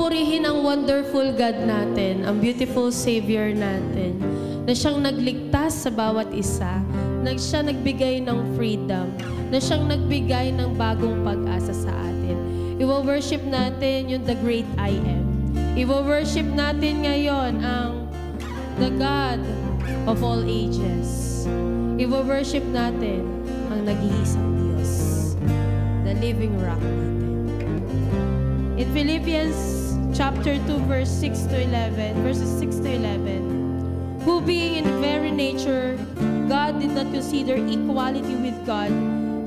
pupurihin ang wonderful God natin, ang beautiful Savior natin, na siyang nagligtas sa bawat isa, na siyang nagbigay ng freedom, na siyang nagbigay ng bagong pag-asa sa atin. I-worship natin yung the great I am. I-worship natin ngayon ang the God of all ages. I-worship natin ang nag-iisang Diyos, the living rock natin. In Philippians chapter 2 verses 6 to 11, who being in very nature, God did not consider equality with God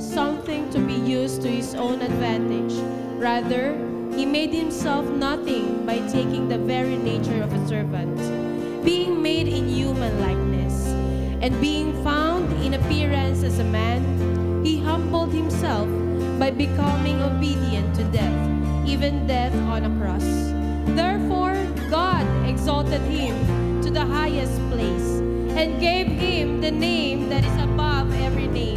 something to be used to his own advantage. Rather, he made himself nothing by taking the very nature of a servant, being made in human likeness, and being found in appearance as a man, he humbled himself by becoming obedient to death, even death on a cross. Therefore, God exalted him to the highest place and gave him the name that is above every name,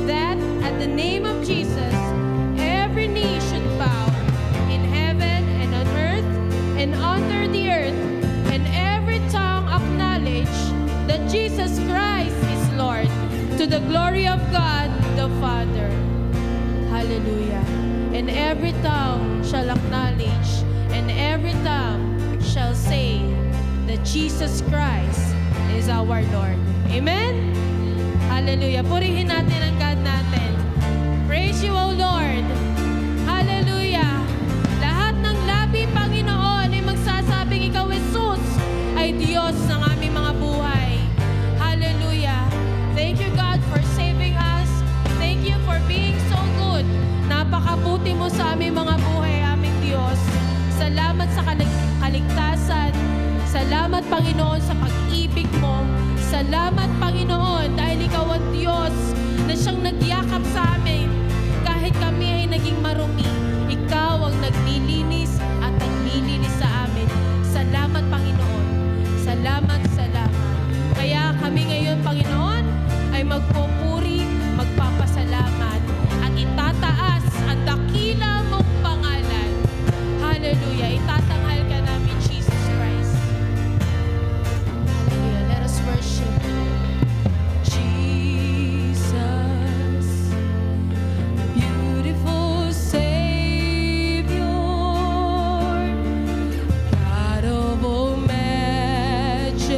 that at the name of Jesus, every knee should bow in heaven and on earth and under the earth, and every tongue acknowledge that Jesus Christ is Lord, to the glory of God the Father. Hallelujah. And every tongue shall acknowledge, and every tongue shall say that Jesus Christ is our Lord. Amen? Hallelujah. Purihin natin ang God natin. Praise you, O Lord. Hallelujah. Lahat ng labi, Panginoon, ay magsasabing Ikaw, Jesus, ay Diyos ng aming mga buhay. Hallelujah. Thank you, God, for saving us. Thank you for being so good. Napakabuti mo sa aming mga buhay, aming Diyos. Salamat sa kaligtasan. Salamat, Panginoon, sa pag-ibig mo. Salamat, Panginoon, dahil Ikaw ang Diyos na siyang nagyakap sa amin. Kahit kami ay naging marumi, Ikaw ang naglilinis at naglilinis sa amin. Salamat, Panginoon. Salamat, salamat. Kaya kami ngayon, Panginoon, ay magpupuri, magpapasalamat, at itataas ang dakila mong pangalan. Hallelujah. Itatanghal ka namin, Jesus Christ. Hallelujah. Let us worship Jesus, beautiful Savior, God of all majesty,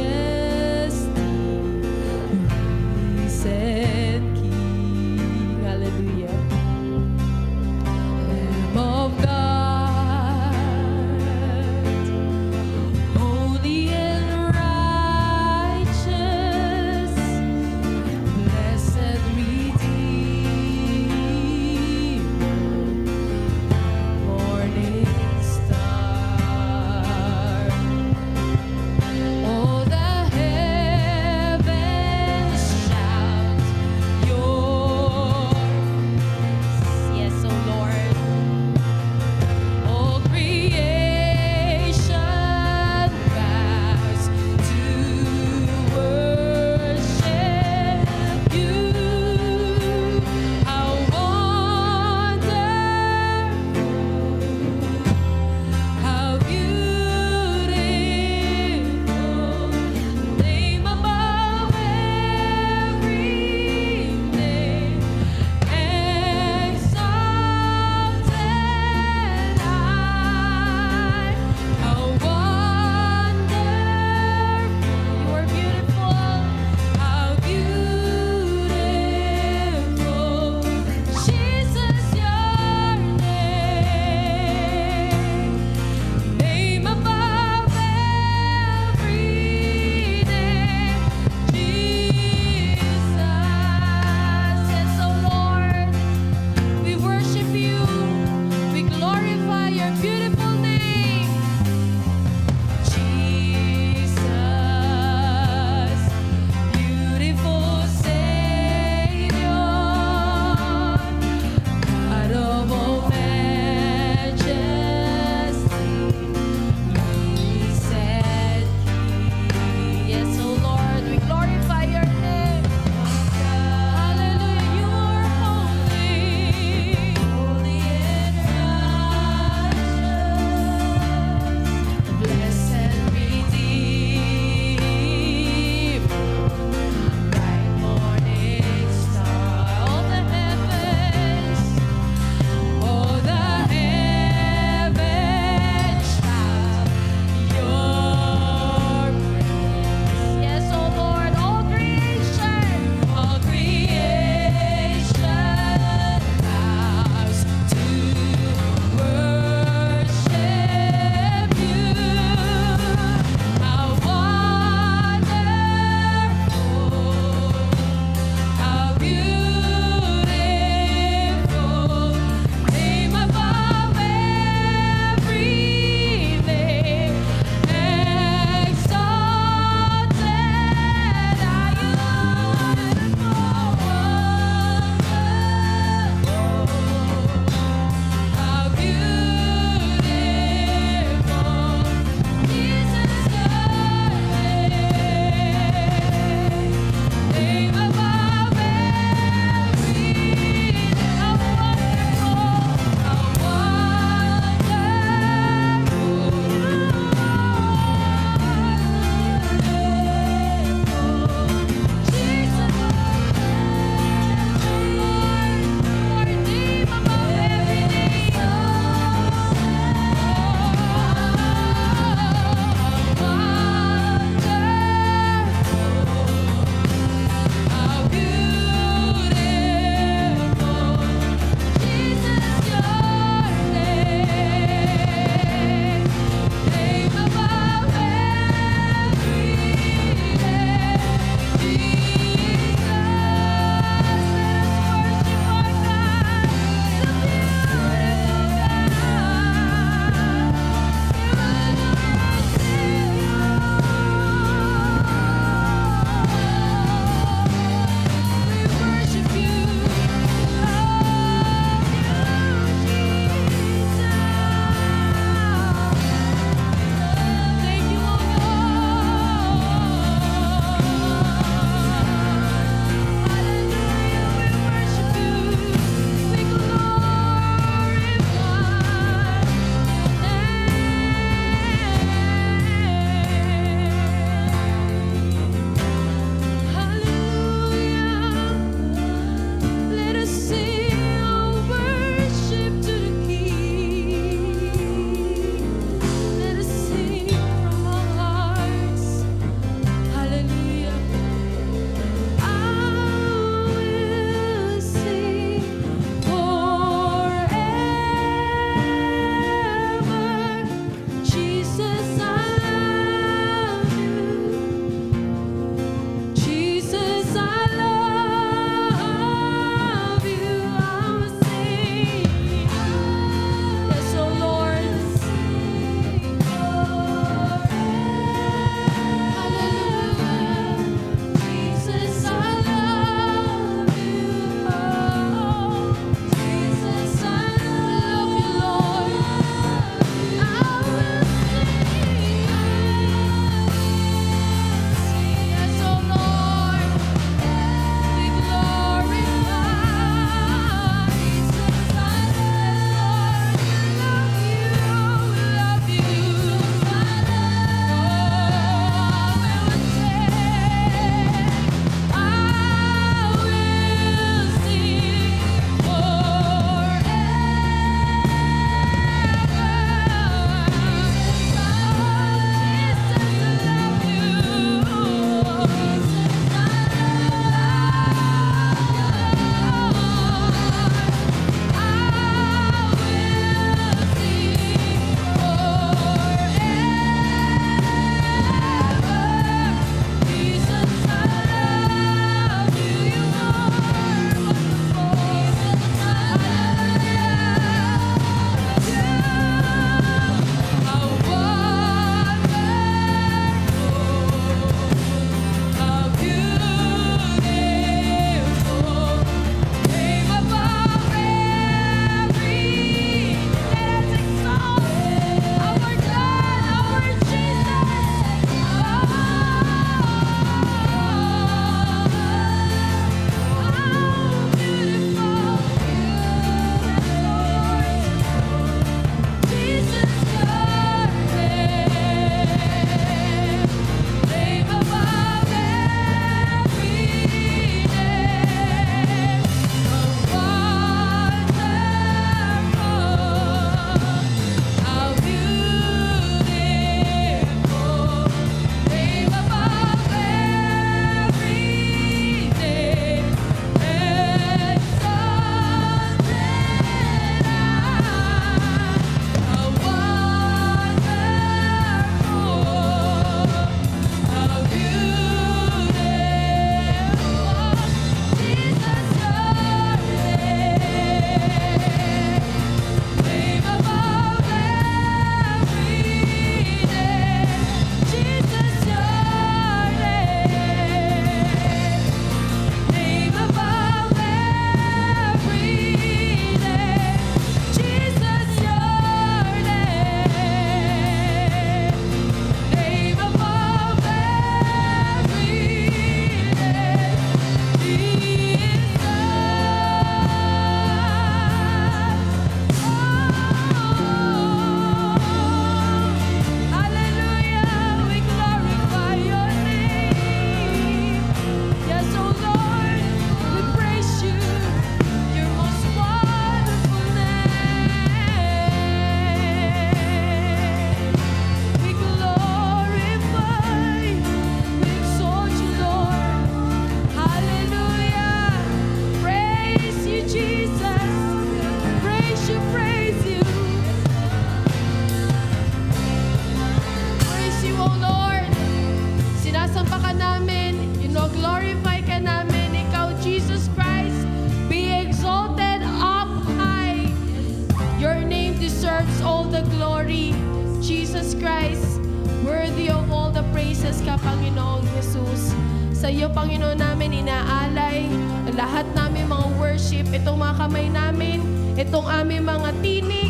praises ka, Panginoong Jesus. Sa iyo, Panginoon namin, inaalay ang lahat namin mga worship, itong mga kamay namin, itong aming mga tinig.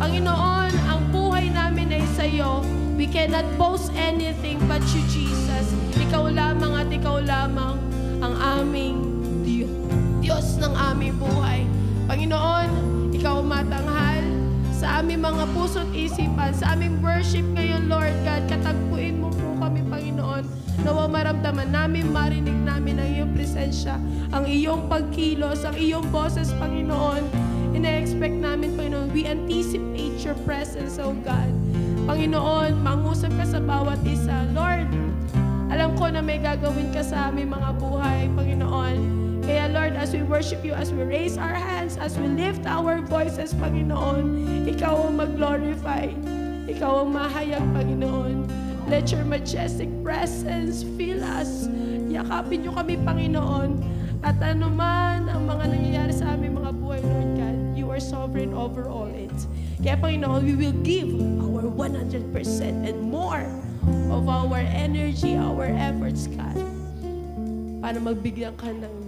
Panginoon, ang buhay namin ay sa iyo. We cannot boast anything but you, Jesus. Ikaw lamang at ikaw lamang ang aming Diyos ng aming buhay. Panginoon, ikaw matanghal sa aming mga puso't isipan, sa aming worship ngayon, Lord God. Katagpuin mo po kami, Panginoon. Nawa maramdaman namin, marinig namin ang iyong presensya, ang iyong pagkilos, ang iyong boses, Panginoon. Ina-expect namin, Panginoon. We anticipate your presence, oh God. Panginoon, mangusap ka sa bawat isa. Lord, alam ko na may gagawin ka sa aming mga buhay, Panginoon. Kaya Lord, as we worship you, as we raise our hands, as we lift our voices, Panginoon, ikaw ang mag-glorify. Ikaw ang mahayag, Panginoon. Let your majestic presence fill us. Yakapin niyo kami, Panginoon. At anuman ang mga nangyayari sa aming mga buhay, Lord God, you are sovereign over all it. Kaya, Panginoon, we will give our 100% and more of our energy, our efforts, God, para magbigyan ka ng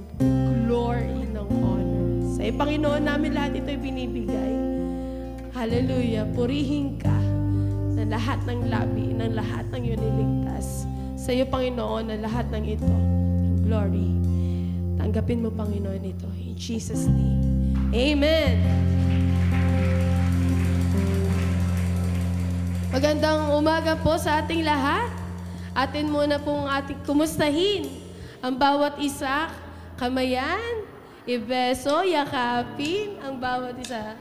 glory, ng honor. Sa Panginoon namin lahat ito'y binibigay. Hallelujah. Purihin ka ng lahat ng labi, ng lahat ng iyong niligtas. Sa iyo, Panginoon, na lahat ng ito, ng glory. Tanggapin mo, Panginoon, ito. In Jesus' name. Amen. Magandang umaga po sa ating lahat. Atin muna pong ating kumustahin ang bawat isa. Kamayan, ibeso, yakapin ang bawat isa.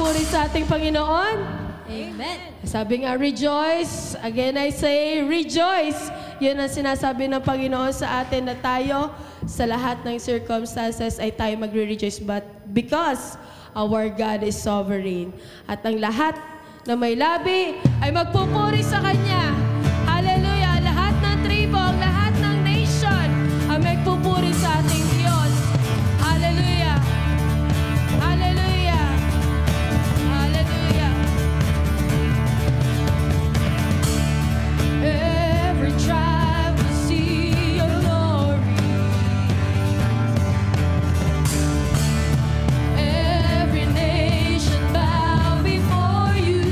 magpupuri sa ating Panginoon? Amen. Sabi nga, rejoice. Again, I say, rejoice. Yun ang sinasabi ng Panginoon sa atin na tayo, sa lahat ng circumstances, ay tayo magre-rejoice. But because our God is sovereign. At ang lahat na may labi ay magpupuri sa Kanya. Hallelujah! Lahat ng tribo, lahat ng nation ay magpupuri sa ating Diyos. Hallelujah! Hallelujah! Hallelujah! Every tribe will see your glory. Every nation bow before you.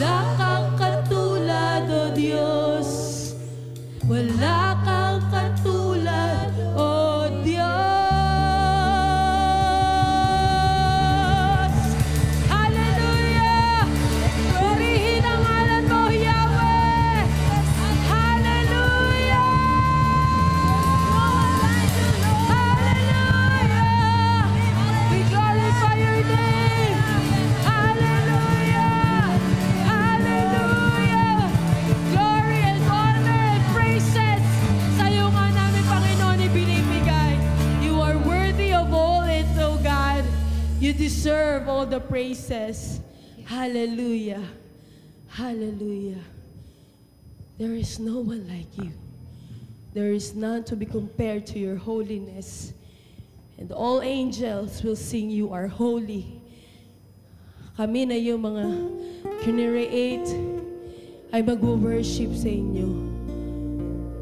Wala kang katulad, O Diyos. Wala kang katulad, O Diyos. Hallelujah! Purihin ang ngalan mo, Yahweh! Hallelujah! Hallelujah! We glorify your name! Hallelujah! Hallelujah! Glory and honor and praises sa'yo nga namin, Panginoon, ibinibigay. You are worthy of all it, O God. You deserve all the praises. Hallelujah. Hallelujah. There is no one like you. There is none to be compared to your holiness. And all angels will sing, you are holy. Kami na yung mga kinreate ay mag-worship sa inyo.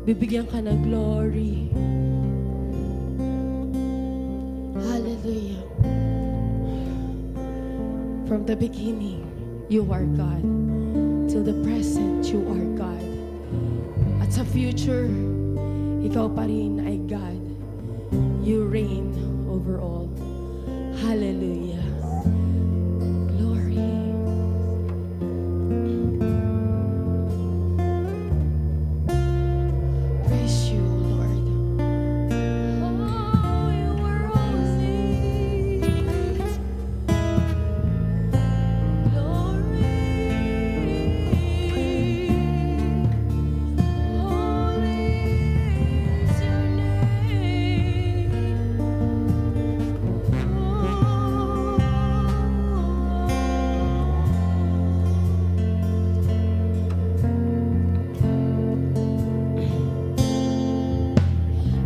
Bibigyan ka ng glory. Hallelujah. From the beginning, you are God. Till the present, you are God. At sa future, ikaw pa rin ay God. You reign over all. Hallelujah. Glory. Praise you, Lord. Oh, you are holy. Glory. Holy is your name.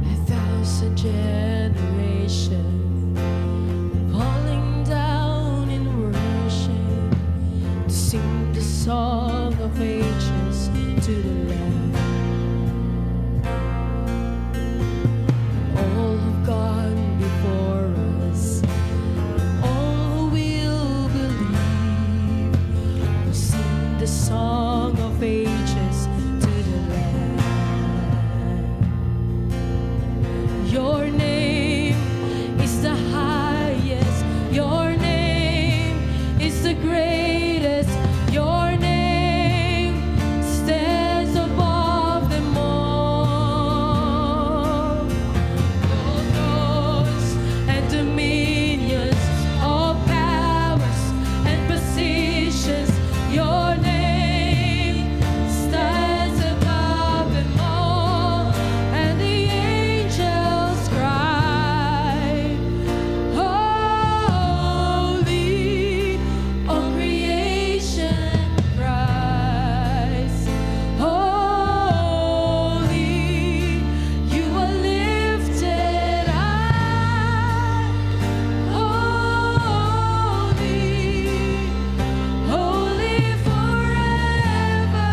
A thousand generations falling down in worship to sing the song of ages to the Lamb. All have gone before us, all who will believe will sing the song of ages to the Lamb. Your name is the highest. Your name is the greatest. Your name stands above them all. All thrones and dominions, all powers and positions. Your name stands above them all. And the angels cry, holy. All creation cries, holy. You are lifted high, holy, holy forever.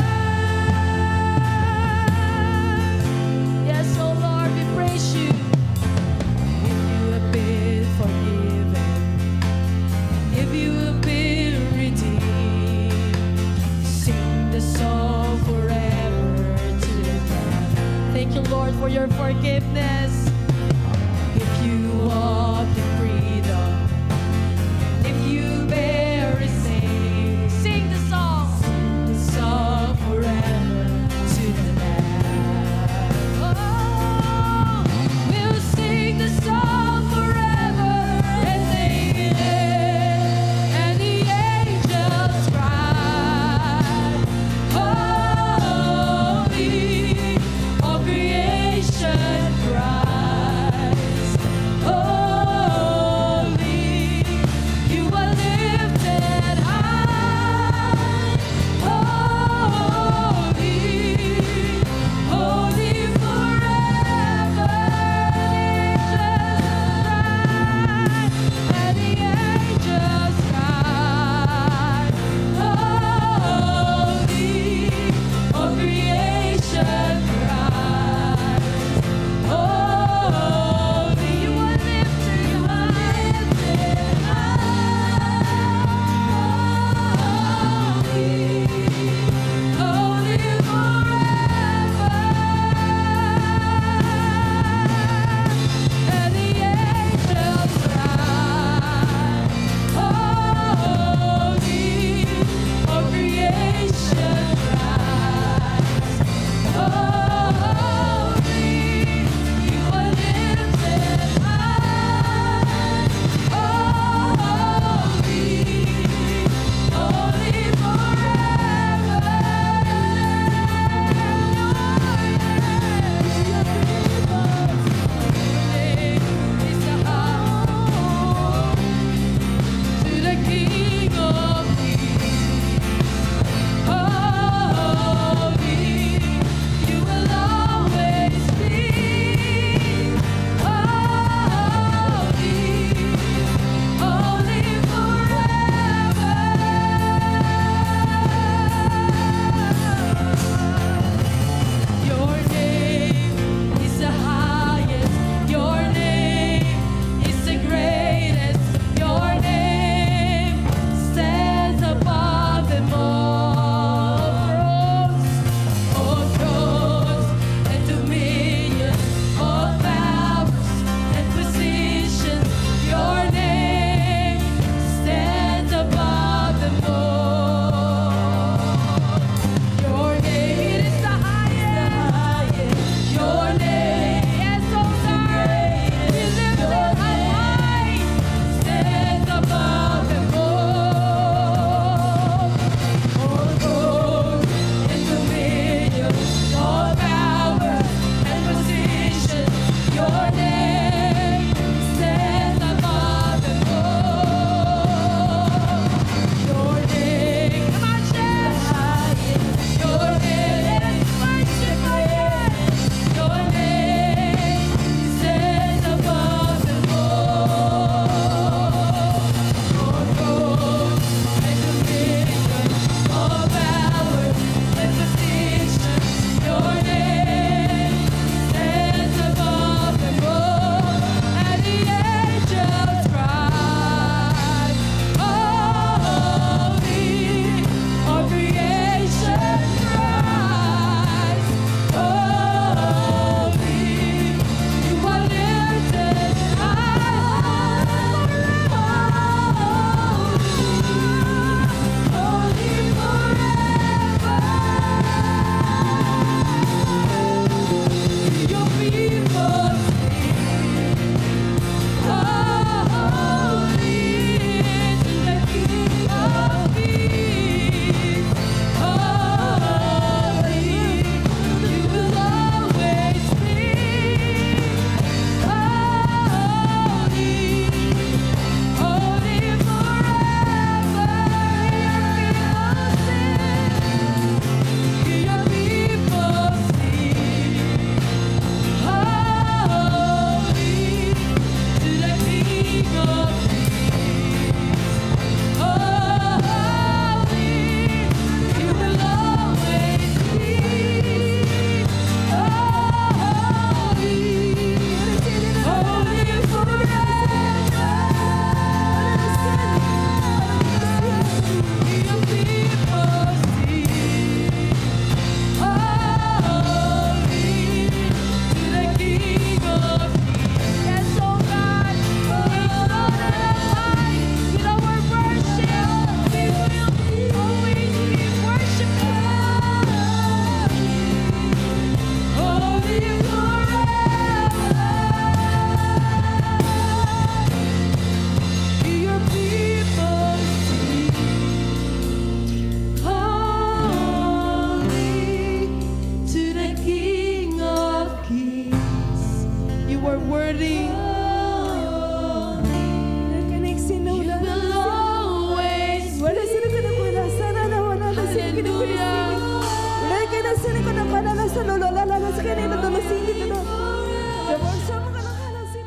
Yes, oh Lord, we praise you. If you have been forgiven, if you have been redeemed, sing the song forever to God. Thank you, Lord, for your forgiveness. If you walk in freedom, if you bear His name, sing the song forever to the Lamb. Oh, we'll sing the song forever and sing it, and the angels cry, holy. All creation cries, holy. sini ko na panala sa lolo, lalala sa kanila, doon sini ko na. Sama ka ng halasin.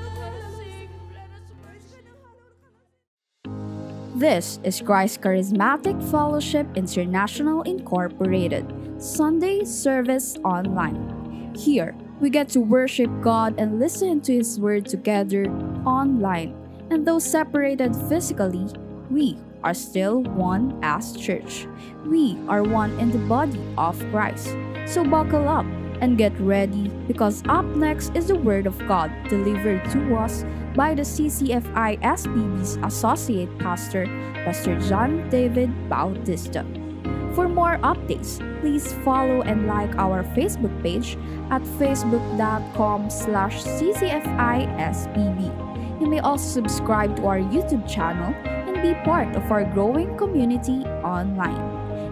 This is Christ Charismatic Fellowship International Incorporated, Sunday Service Online. Here, we get to worship God and listen to His Word together online. And though separated physically, we are still one as church. We are one in the body of Christ. So buckle up and get ready, because up next is the Word of God delivered to us by the CCFI SPB's Associate Pastor, Pastor John David Bautista. For more updates, please follow and like our Facebook page at facebook.com/CCFISPB. You may also subscribe to our YouTube channel and be part of our growing community online.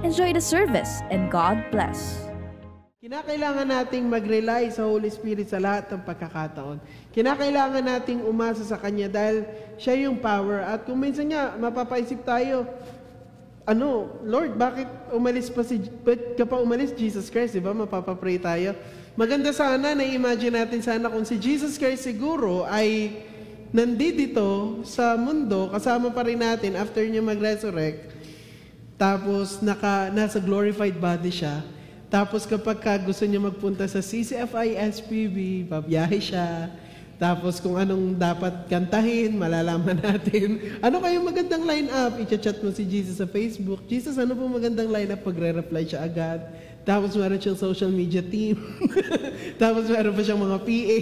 Enjoy the service and God bless. Kinakailangan nating mag-rely sa Holy Spirit sa lahat ng pagkakataon. Kinakailangan nating umasa sa Kanya dahil siya yung power. At kung minsan nga, mapapaisip tayo, Lord, bakit ka pa umalis, Jesus Christ, di ba? Mapapapray tayo. Maganda sana na imagine natin sana kung si Jesus Christ siguro ay nandito sa mundo, kasama pa rin natin after niya mag-resurrect, tapos nasa glorified body siya. Tapos kapag gusto niya magpunta sa CCFI SPB, pabiyahe siya. Tapos kung anong dapat kantahin, malalaman natin. Ano kayong magandang line-up? I-chat mo si Jesus sa Facebook. Jesus, ano po magandang line-up? Pagre-reply siya agad. Tapos meron siyang social media team. Tapos meron pa siyang mga PA.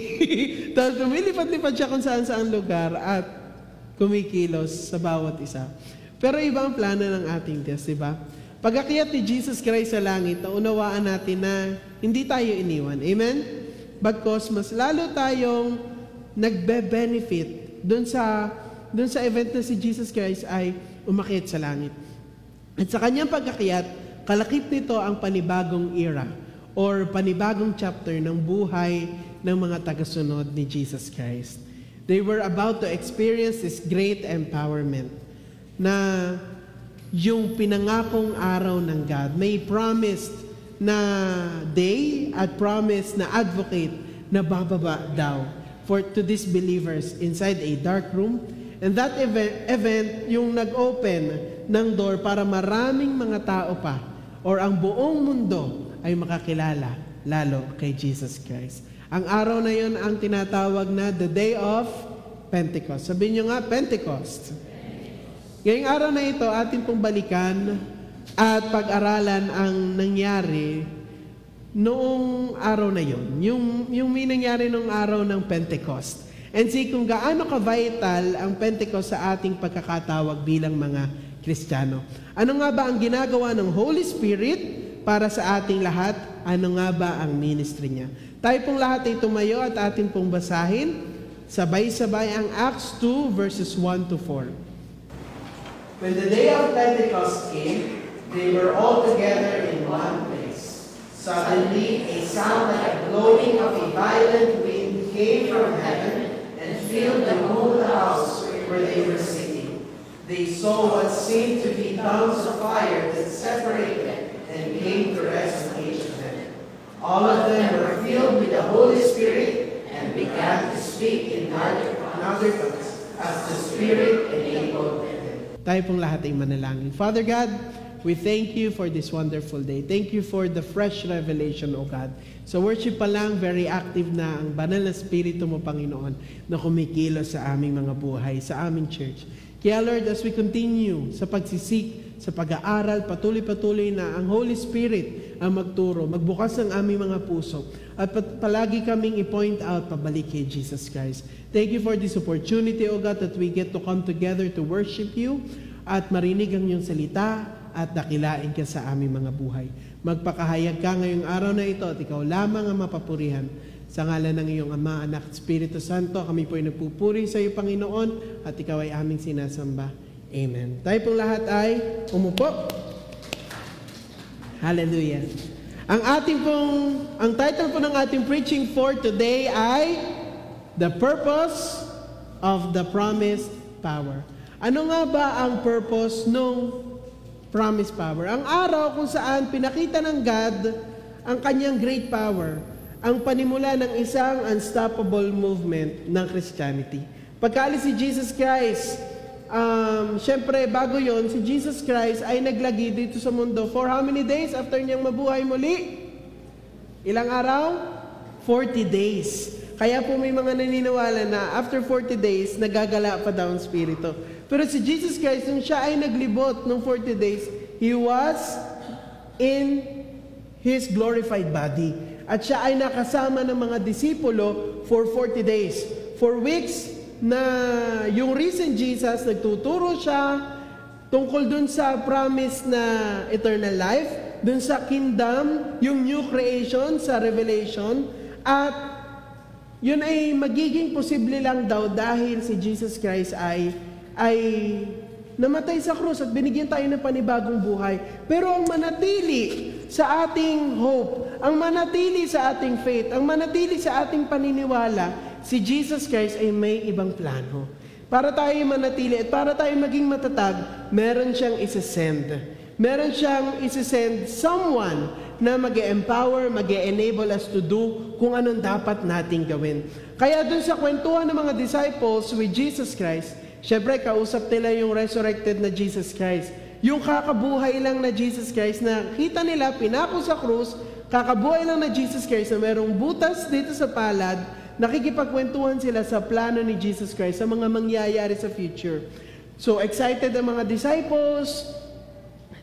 Tapos lumilipat-lipat siya kung saan-saan lugar at kumikilos sa bawat isa. Pero iba ang plano ng ating Diyos, di ba? Pag-akyat ni Jesus Christ sa langit, naunawaan natin na hindi tayo iniwan. Amen? Bagkos mas lalo tayong nagbe-benefit dun sa event na si Jesus Christ ay umakyat sa langit. At sa kanyang pag-akyat, kalakip nito ang panibagong era or panibagong chapter ng buhay ng mga tagasunod ni Jesus Christ. They were about to experience this great empowerment na yung pinangakong araw ng God. May promised na day at promised na advocate na bababa daw to these believers inside a dark room. And that event yung nag-open ng door para maraming mga tao pa or ang buong mundo ay makakilala lalo kay Jesus Christ. Ang araw na yun ang tinatawag na the day of Pentecost. Sabihin nyo nga, Pentecost. Ngayong araw na ito, atin pong balikan at pag-aralan ang nangyari noong araw na yun. Yung may nangyari noong araw ng Pentecost. And see kung gaano ka-vital ang Pentecost sa ating pagkakatawag bilang mga Kristiyano. Ano nga ba ang ginagawa ng Holy Spirit para sa ating lahat? Ano nga ba ang ministry niya? Tayo pong lahat ay tumayo at atin pong basahin. Sabay-sabay ang Acts 2 verses 1 to 4. When the day of Pentecost came, they were all together in one place. Suddenly, a sound like a blowing of a violent wind came from heaven and filled the whole house where they were sitting. They saw what seemed to be tongues of fire that separated and came to rest on each of them. All of them were filled with the Holy Spirit and began to speak in other tongues as the Spirit enabled them. Tayo pong lahat ay manalangin. Father God, we thank you for this wonderful day. Thank you for the fresh revelation, O God. Sa worship pa lang, very active na ang banal na Espiritu mo, Panginoon, na kumikilos sa aming mga buhay, sa aming church. Kaya Lord, as we continue sa pagsisik, sa pag-aaral, patuloy-patuloy na ang Holy Spirit ang magturo, magbukas ang aming mga puso, at palagi kaming i-point out pabalik kay Jesus Christ. Thank you for this opportunity, O God, that we get to come together to worship you at marinig ang iyong salita at dakilain ka sa aming mga buhay. Magpakahayag ka ngayong araw na ito at ikaw lamang ang mapapurihan. Sa ngalan ng iyong Ama, Anak at Espiritu Santo, kami po ay nagpupuri sa iyo, Panginoon, at ikaw ay aming sinasamba. Amen. Tayo pong lahat ay umupo. Hallelujah. Ang title po ng ating preaching for today ay The Purpose of the Promised Power. Ano nga ba ang purpose nung promised power? Ang araw kung saan pinakita ng God ang kanyang great power, ang panimula ng isang unstoppable movement ng Christianity. Pagkaalis si Jesus Christ, syempre bago yon, si Jesus Christ ay naglagi dito sa mundo for how many days after niyang mabuhay muli? Ilang araw? 40 days. Kaya po may mga naniniwala na after 40 days, nagagala pa daw ang Espiritu. Pero si Jesus Christ, nung siya ay naglibot ng 40 days, He was in His glorified body. At siya ay nakasama ng mga disipulo for 40 days. For weeks na yung risen Jesus, nagtuturo siya tungkol dun sa promise na eternal life, dun sa kingdom, yung new creation sa Revelation, at yun ay magiging posible lang daw dahil si Jesus Christ ay namatay sa krus at binigyan tayo ng panibagong buhay. Pero ang manatili sa ating hope, ang manatili sa ating faith, ang manatili sa ating paniniwala, si Jesus Christ ay may ibang plano. Para tayo manatili at para tayo maging matatag, meron siyang isasend. Meron siyang isasend someone na mag-empower, mag-enable us to do kung anong dapat nating gawin. Kaya dun sa kwentuhan ng mga disciples with Jesus Christ, syempre kausap nila yung resurrected na Jesus Christ. Yung kakabuhay lang na Jesus Christ na kita nila, pinako sa krus, kakabuhay lang na Jesus Christ na merong butas dito sa palad, nakikipagkwentuhan sila sa plano ni Jesus Christ, sa mga mangyayari sa future. So excited ang mga disciples,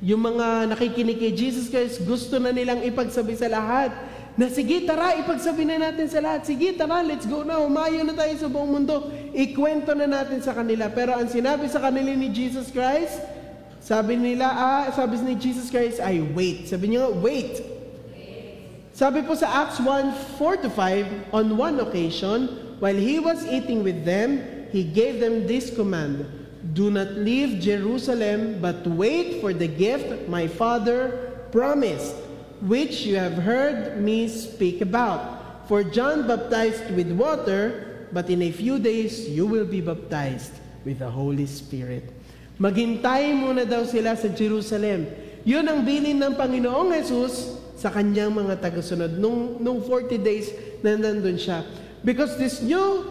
yung mga nakikinig kay Jesus Christ, gusto na nilang ipagsabi sa lahat na sige tara, ipagsabi na natin sa lahat. Sige tara, let's go na, humayo na tayo sa buong mundo. Ikwento na natin sa kanila. Pero ang sinabi sa kanila ni Jesus Christ, sabi ni Jesus Christ ay wait. Sabi niya, wait. Sabi po sa Acts 1:4-5, on one occasion, while He was eating with them, He gave them this command: do not leave Jerusalem, but wait for the gift my Father promised, which you have heard me speak about. For John baptized with water, but in a few days you will be baptized with the Holy Spirit. Maghintay muna daw sila sa Jerusalem. Yun ang bilin ng Panginoong Jesus sa kanyang mga tagasunod nung 40 days na nandun siya. Because this new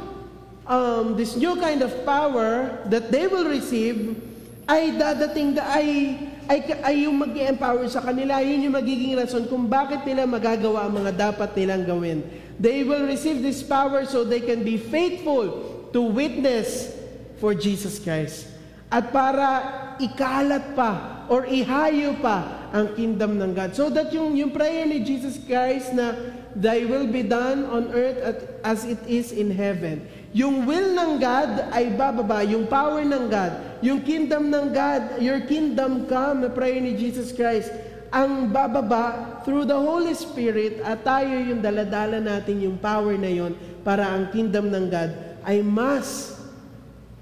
kind of power that they will receive ay dadating ay yung mag-empower sa kanila. Yun yung magiging rason kung bakit nila magagawa ang mga dapat nilang gawin. They will receive this power so they can be faithful to witness for Jesus Christ. At para ikalat pa or ihayo pa ang kingdom ng God. So that yung prayer ni Jesus Christ na thy will be done on earth as it is in heaven. Yung will ng God ay bababa, yung power ng God, yung kingdom ng God, your kingdom come, na prayer ni Jesus Christ, ang bababa through the Holy Spirit, at tayo yung daladala natin yung power na yon para ang kingdom ng God ay mas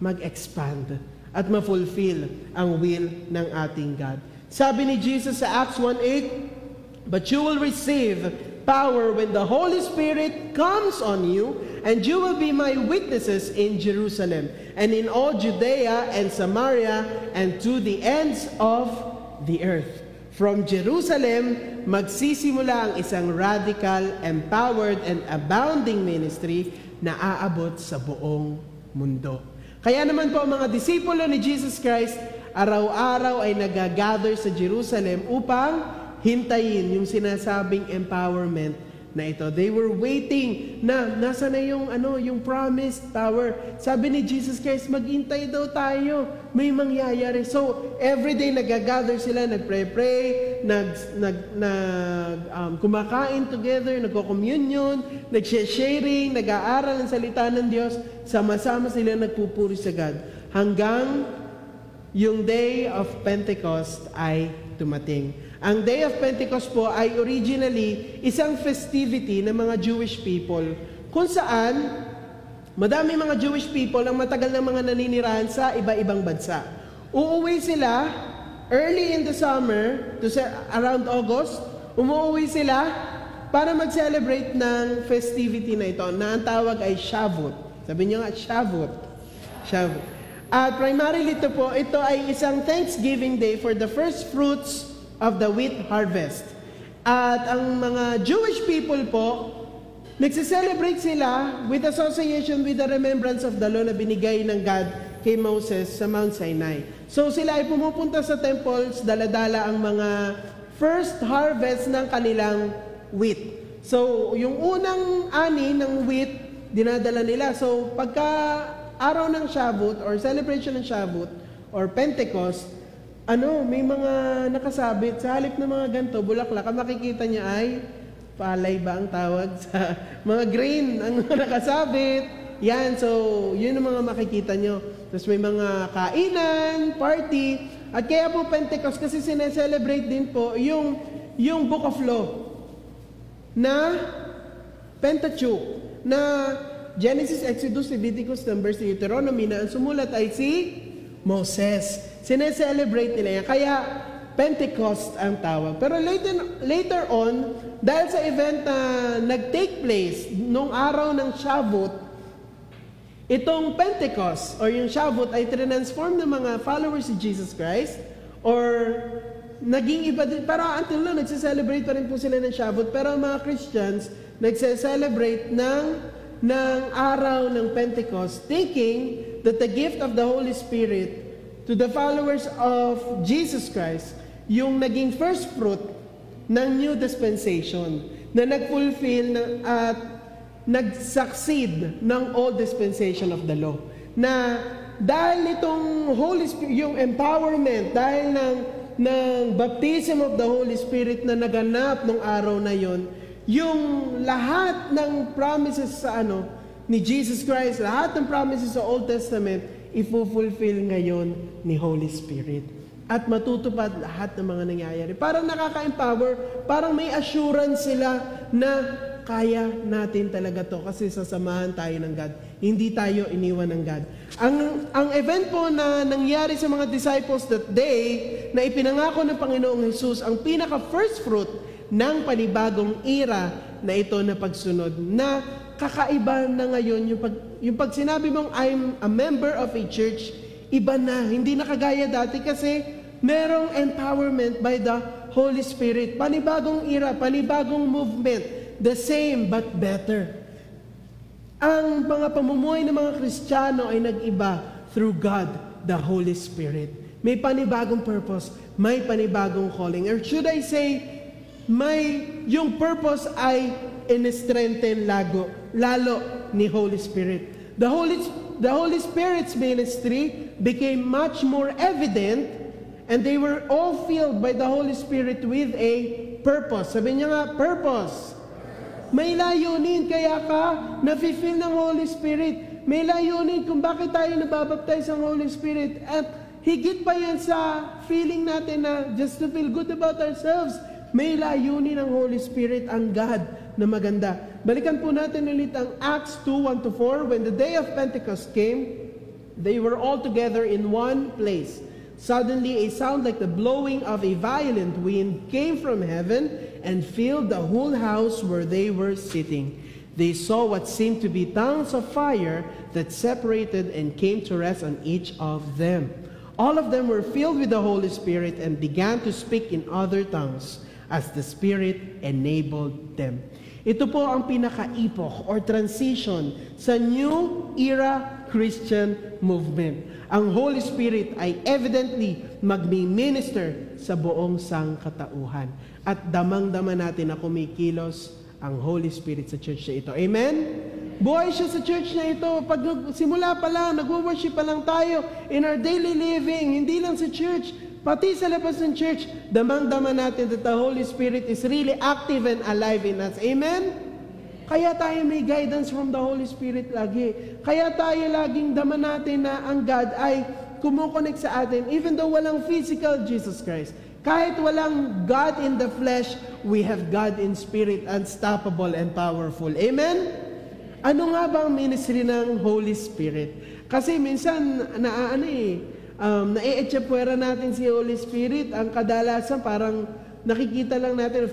mag-expand at ma-fulfill ang will ng ating God. Sabi ni Jesus sa Acts 1:8, but you will receive power when the Holy Spirit comes on you, and you will be my witnesses in Jerusalem, and in all Judea and Samaria, and to the ends of the earth. From Jerusalem, magsisimula ang isang radical, empowered, and abounding ministry na aabot sa buong mundo. Kaya naman po ang mga disipulo ni Jesus Christ, araw-araw ay nagagather sa Jerusalem upang hintayin yung sinasabing empowerment na ito. They were waiting na nasa na yung promised power. Sabi ni Jesus Christ, maghintay daw tayo, may mangyayari. So, everyday nagagather sila, nagpray-pray, kumakain together, nagko-communion, nag-sharing, nag-aaral ng salita ng Diyos, sama-sama sila nagpupuri sa God. Hanggang yung day of Pentecost ay tumating. Ang Day of Pentecost po ay originally isang festivity ng mga Jewish people kung saan madami mga Jewish people ang matagal na mga naninirahan sa iba-ibang bansa. Uuwi sila early in the summer, around August, umuwi sila para mag-celebrate ng festivity na ito na ang tawag ay Shavuot. Sabi niyo nga, Shavuot. At primarily ito ay isang Thanksgiving Day for the first fruits of the wheat harvest. At ang mga Jewish people po, nagse-celebrate sila with association with the remembrance of the law na binigay ng God kay Moses sa Mount Sinai. So sila ay pumupunta sa temples, daladala ang mga first harvest ng kanilang wheat. So yung unang ani ng wheat, dinadala nila. So pagka araw ng Shavuot or celebration ng Shavuot or Pentecost, may mga nakasabit sa halip ng mga ganito, bulaklak, ang makikita niya ay palay ba ang tawag sa mga grain ang nakasabit. Yan, so yun ang mga makikita nyo. Tapos may mga kainan, party, at kaya po Pentecost kasi sineselebrate din po yung Book of Law na Pentateuch, na Genesis, Exodus, Leviticus, Numbers, Deuteronomy, na ang sumulat ay si Moses. Sineselebrate nila yan. Kaya Pentecost ang tawag. Pero later on, dahil sa event na nag-take place nung araw ng Shavuot, itong Pentecost or yung Shavuot ay transform ng mga followers si Jesus Christ or naging iba din. Pero until now, nagsiselebrate pa rin po sila ng Shavuot. Pero ang mga Christians, nagsiselebrate ng araw ng Pentecost, thinking that the gift of the Holy Spirit to the followers of Jesus Christ, yung naging first fruit ng new dispensation na nag-fulfill at nag-succeed ng old dispensation of the law. Na dahil itong Holy Spirit, yung empowerment, dahil ng baptism of the Holy Spirit na naganap nung araw na yon, yung lahat ng promises sa ni Jesus Christ, lahat ng promises sa Old Testament, ifulfill ngayon ni Holy Spirit. At matutupad lahat ng mga nangyayari. Parang nakaka-empower, parang may assurance sila na kaya natin talaga to kasi sasamahan tayo ng God. Hindi tayo iniwan ng God. Ang event po na nangyari sa mga disciples that day, na ipinangako ng Panginoong Jesus, ang pinaka-first fruit ng panibagong era na ito na pagsunod, na kakaiba na ngayon yung pag sinabi mong I'm a member of a church, iba na, hindi na kagaya dati kasi merong empowerment by the Holy Spirit. Panibagong era, panibagong movement, the same but better. Ang mga pamumuhay ng mga Kristiyano ay nag-iba through God, the Holy Spirit. May panibagong purpose, may panibagong calling. Or should I say, yung purpose ay in-strengthen lalo ni Holy Spirit. The Holy Spirit's ministry became much more evident, and they were all filled by the Holy Spirit with a purpose. Sabi niya nga, purpose. May layunin, kaya ka nafe-fill ng Holy Spirit. May layunin kung bakit tayo nababaptize ng Holy Spirit. At higit pa yan sa feeling natin na just to feel good about ourselves. May layunin ng Holy Spirit, ang God na maganda. Balikan po natin ulit ang Acts 2:1-4. When the day of Pentecost came, they were all together in one place. Suddenly, a sound like the blowing of a violent wind came from heaven and filled the whole house where they were sitting. They saw what seemed to be tongues of fire that separated and came to rest on each of them. All of them were filled with the Holy Spirit and began to speak in other tongues as the Spirit enabled them. Ito po ang pinaka-epoch or transition sa New Era Christian Movement. Ang Holy Spirit ay evidently magmi-minister sa buong sangkatauhan. At damang-dama natin na kumikilos ang Holy Spirit sa church na ito. Amen? Buhay siya sa church na ito. Pag simula pa lang, nag-worship pa lang tayo in our daily living, hindi lang sa church, pati sa labas ng church, damang-dama natin that the Holy Spirit is really active and alive in us. Amen? Kaya tayo may guidance from the Holy Spirit lagi. Kaya tayo laging dama natin na ang God ay kumukonect sa atin, even though walang physical Jesus Christ. Kahit walang God in the flesh, we have God in spirit, unstoppable and powerful. Amen? Ano nga ba ang ministry ng Holy Spirit? Kasi minsan, na-echepuera natin si Holy Spirit. Ang kadalasan, parang nakikita lang natin,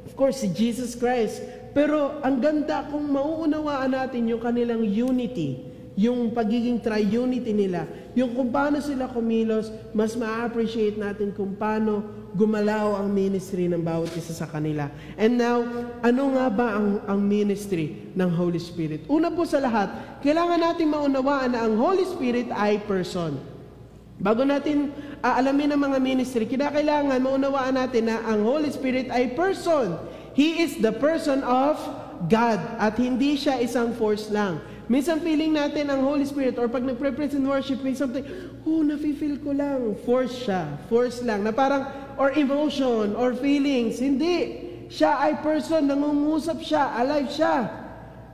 of course, si Jesus Christ. Pero ang ganda kung mauunawaan natin yung kanilang unity, yung pagiging triunity nila, yung kung paano sila kumilos, mas ma-appreciate natin kung paano gumalaw ang ministry ng bawat isa sa kanila. And now, ano nga ba ang ministry ng Holy Spirit? Una po sa lahat, kailangan nating maunawaan na ang Holy Spirit ay person. Bago natin alamin ang mga ministry, kinakailangan maunawaan natin na ang Holy Spirit ay person. He is the person of God at hindi siya isang force lang. Minsan feeling natin ang Holy Spirit or pag nagpre-present worship, may something, nafe-feel ko lang. Force siya. Force lang. Na parang, or emotion, or feelings. Hindi. Siya ay person, nangungusap siya, alive siya.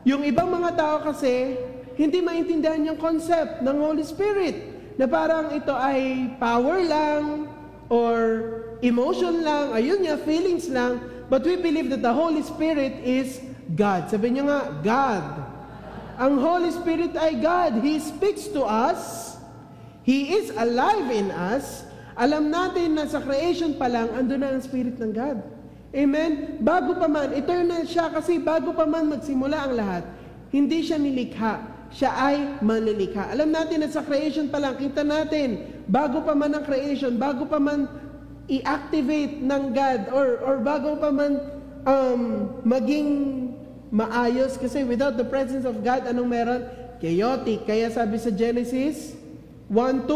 Yung ibang mga tao kasi, hindi maintindihan yung concept ng Holy Spirit. Na parang ito ay power lang, or emotion lang, ayun nga, feelings lang. But we believe that the Holy Spirit is God. Sabi niyo nga, God. Ang Holy Spirit ay God. He speaks to us. He is alive in us. Alam natin na sa creation pa lang, andun na ang Spirit ng God. Amen? Bago pa man, eternal siya kasi bago pa man magsimula ang lahat, hindi siya nilikha. Siya ay manlilikha. Alam natin na sa creation pa lang, kita natin, bago pa man ang creation, bago pa man i-activate ng God, or bago pa man maging maayos, kasi without the presence of God, anong meron? Chaotic. Kaya sabi sa Genesis 1:2,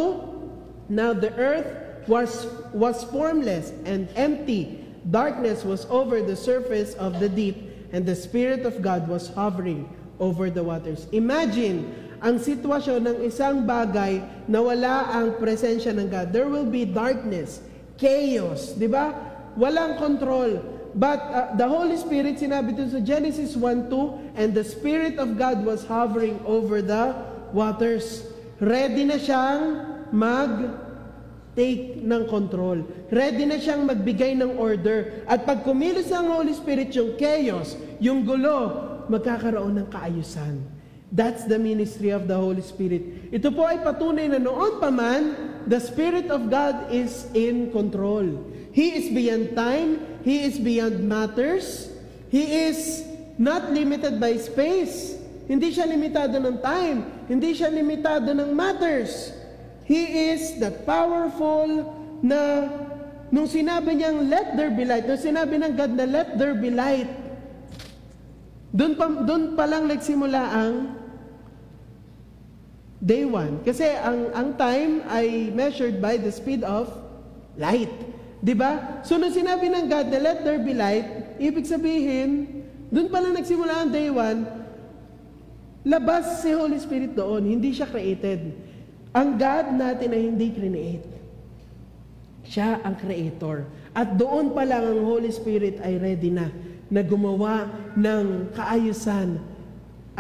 now the earth was formless and empty. Darkness was over the surface of the deep, and the Spirit of God was hovering over the waters. Imagine ang sitwasyon ng isang bagay na wala ang presensya ng God. There will be darkness, chaos, di ba? Walang control. But the Holy Spirit, sinabi dito sa Genesis 1:2, and the Spirit of God was hovering over the waters. Ready na siyang mag-take ng control. Ready na siyang magbigay ng order. At pag kumilos ang Holy Spirit, yung chaos, yung gulo, magkakaroon ng kaayusan. That's the ministry of the Holy Spirit. Ito po ay patunay na noon pa man, the Spirit of God is in control. He is beyond time. He is beyond matters. He is not limited by space. Hindi siya limitado ng time. Hindi siya limitado ng matters. He is that powerful na nung sinabi niyang let there be light, nung sinabi ng God na let there be light, doon pa lang nagsimula ang day 1. Kasi ang time ay measured by the speed of light. Diba? So, nung sinabi ng God na let there be light, ibig sabihin, doon pala nagsimula ang day 1, labas si Holy Spirit doon, hindi siya created. Ang God natin ay hindi create. Siya ang creator. At doon pa lang ang Holy Spirit ay ready na gumawa ng kaayusan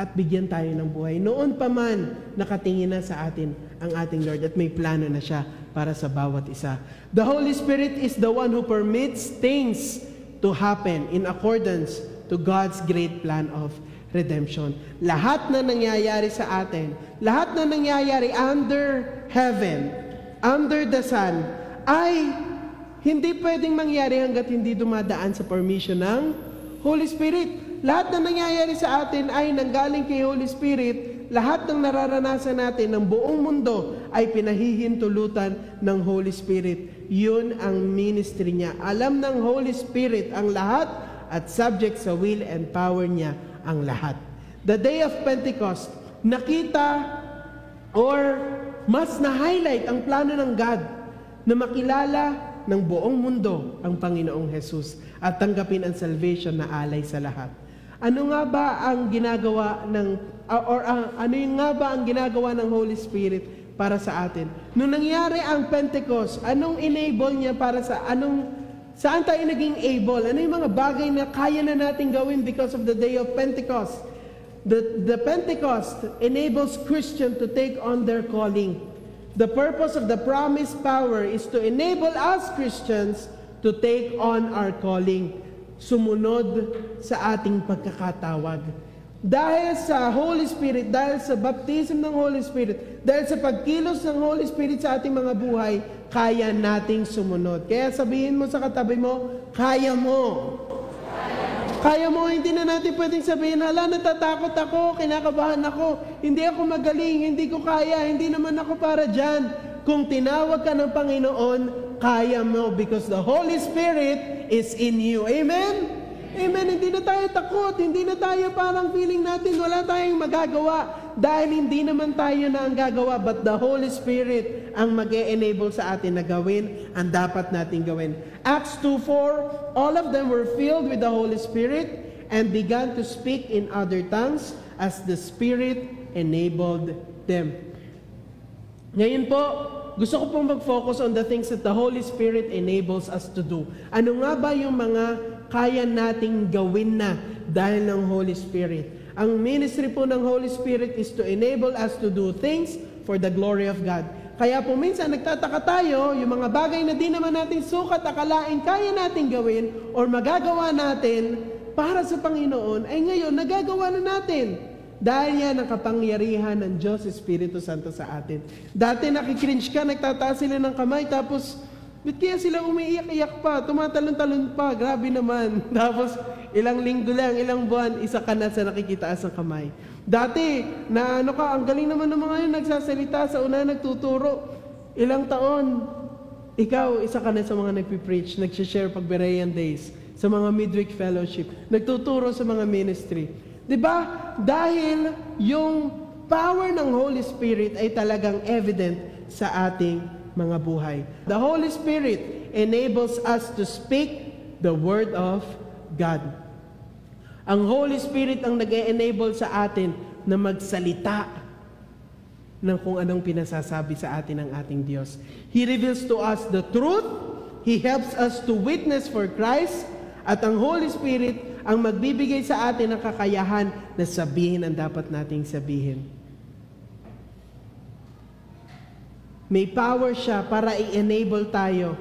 at bigyan tayo ng buhay. Noon pa man, nakatingin na sa atin ang ating Lord at may plano na siya para sa bawat isa. The Holy Spirit is the one who permits things to happen in accordance to God's great plan of redemption. Lahat na nangyayari sa atin, lahat na nangyayari under heaven, under the sun, ay hindi pwedeng mangyari hanggat hindi dumadaan sa permission ng Holy Spirit. Lahat na nangyayari sa atin ay nanggaling kay Holy Spirit. Lahat ng nararanasan natin ng buong mundo ay pinahihintulutan ng Holy Spirit. Yun ang ministry niya. Alam ng Holy Spirit ang lahat at subject sa will and power niya ang lahat. The day of Pentecost, nakita or mas na-highlight ang plano ng God na makilala ng buong mundo ang Panginoong Jesus at tanggapin ang salvation na alay sa lahat. Ano nga ba ang ginagawa ng Holy Spirit para sa atin? Nung nangyari ang Pentecost, anong enable niya para saan tayo naging able? Ano yung mga bagay na kaya na natin gawin because of the day of Pentecost? The Pentecost enables Christians to take on their calling. The purpose of the promised power is to enable us Christians to take on our calling. Sumunod sa ating pagkakatawag. Dahil sa Holy Spirit, dahil sa baptism ng Holy Spirit, dahil sa pagkilos ng Holy Spirit sa ating mga buhay, kaya nating sumunod. Kaya sabihin mo sa katabi mo, kaya mo. Kaya mo, hindi na natin pwedeng sabihin, hala, natatakot ako, kinakabahan ako, hindi ako magaling, hindi ko kaya, hindi naman ako para dyan. kung tinawag ka ng Panginoon, kaya mo because the Holy Spirit is in you. Amen? Amen. Hindi na tayo takot. Hindi na tayo parang feeling natin wala tayong magagawa dahil hindi naman tayo na ang gagawa, but the Holy Spirit ang mag-e-enable sa atin na gawin ang dapat natin gawin. Acts 2:4, all of them were filled with the Holy Spirit and began to speak in other tongues as the Spirit enabled them. Ngayon po, gusto ko pong mag-focus on the things that the Holy Spirit enables us to do. Ano nga ba yung mga kaya nating gawin na dahil ng Holy Spirit? Ang ministry po ng Holy Spirit is to enable us to do things for the glory of God. Kaya po minsan nagtataka tayo, yung mga bagay na di naman natin sukat akalain kaya nating gawin or magagawa natin para sa Panginoon, ay ngayon nagagawa na natin. Dahil yan ang kapangyarihan ng Diyos Espiritu Santo sa atin. Dati nakikringe ka, nagtataas sila ng kamay, tapos ba't kaya sila umiiyak-iyak pa, tumatalon-talon pa, grabe naman. Tapos ilang linggo lang, ilang buwan, isa ka na sa nakikitaas ng kamay. Dati, na ano ka, ang galing naman ng mga yun, nagsasalita, sa una nagtuturo. Ilang taon, ikaw, isa ka na sa mga nagpipreach, nagsishare pag Berean Days, sa mga midweek fellowship, nagtuturo sa mga ministry. Diba? Dahil yung power ng Holy Spirit ay talagang evident sa ating mga buhay. The Holy Spirit enables us to speak the Word of God. Ang Holy Spirit ang nag-e-enable sa atin na magsalita ng kung anong pinasasabi sa atin ng ating Diyos. He reveals to us the truth. He helps us to witness for Christ. At ang Holy Spirit ang magbibigay sa atin ng kakayahan na sabihin ang dapat nating sabihin. May power siya para i-enable tayo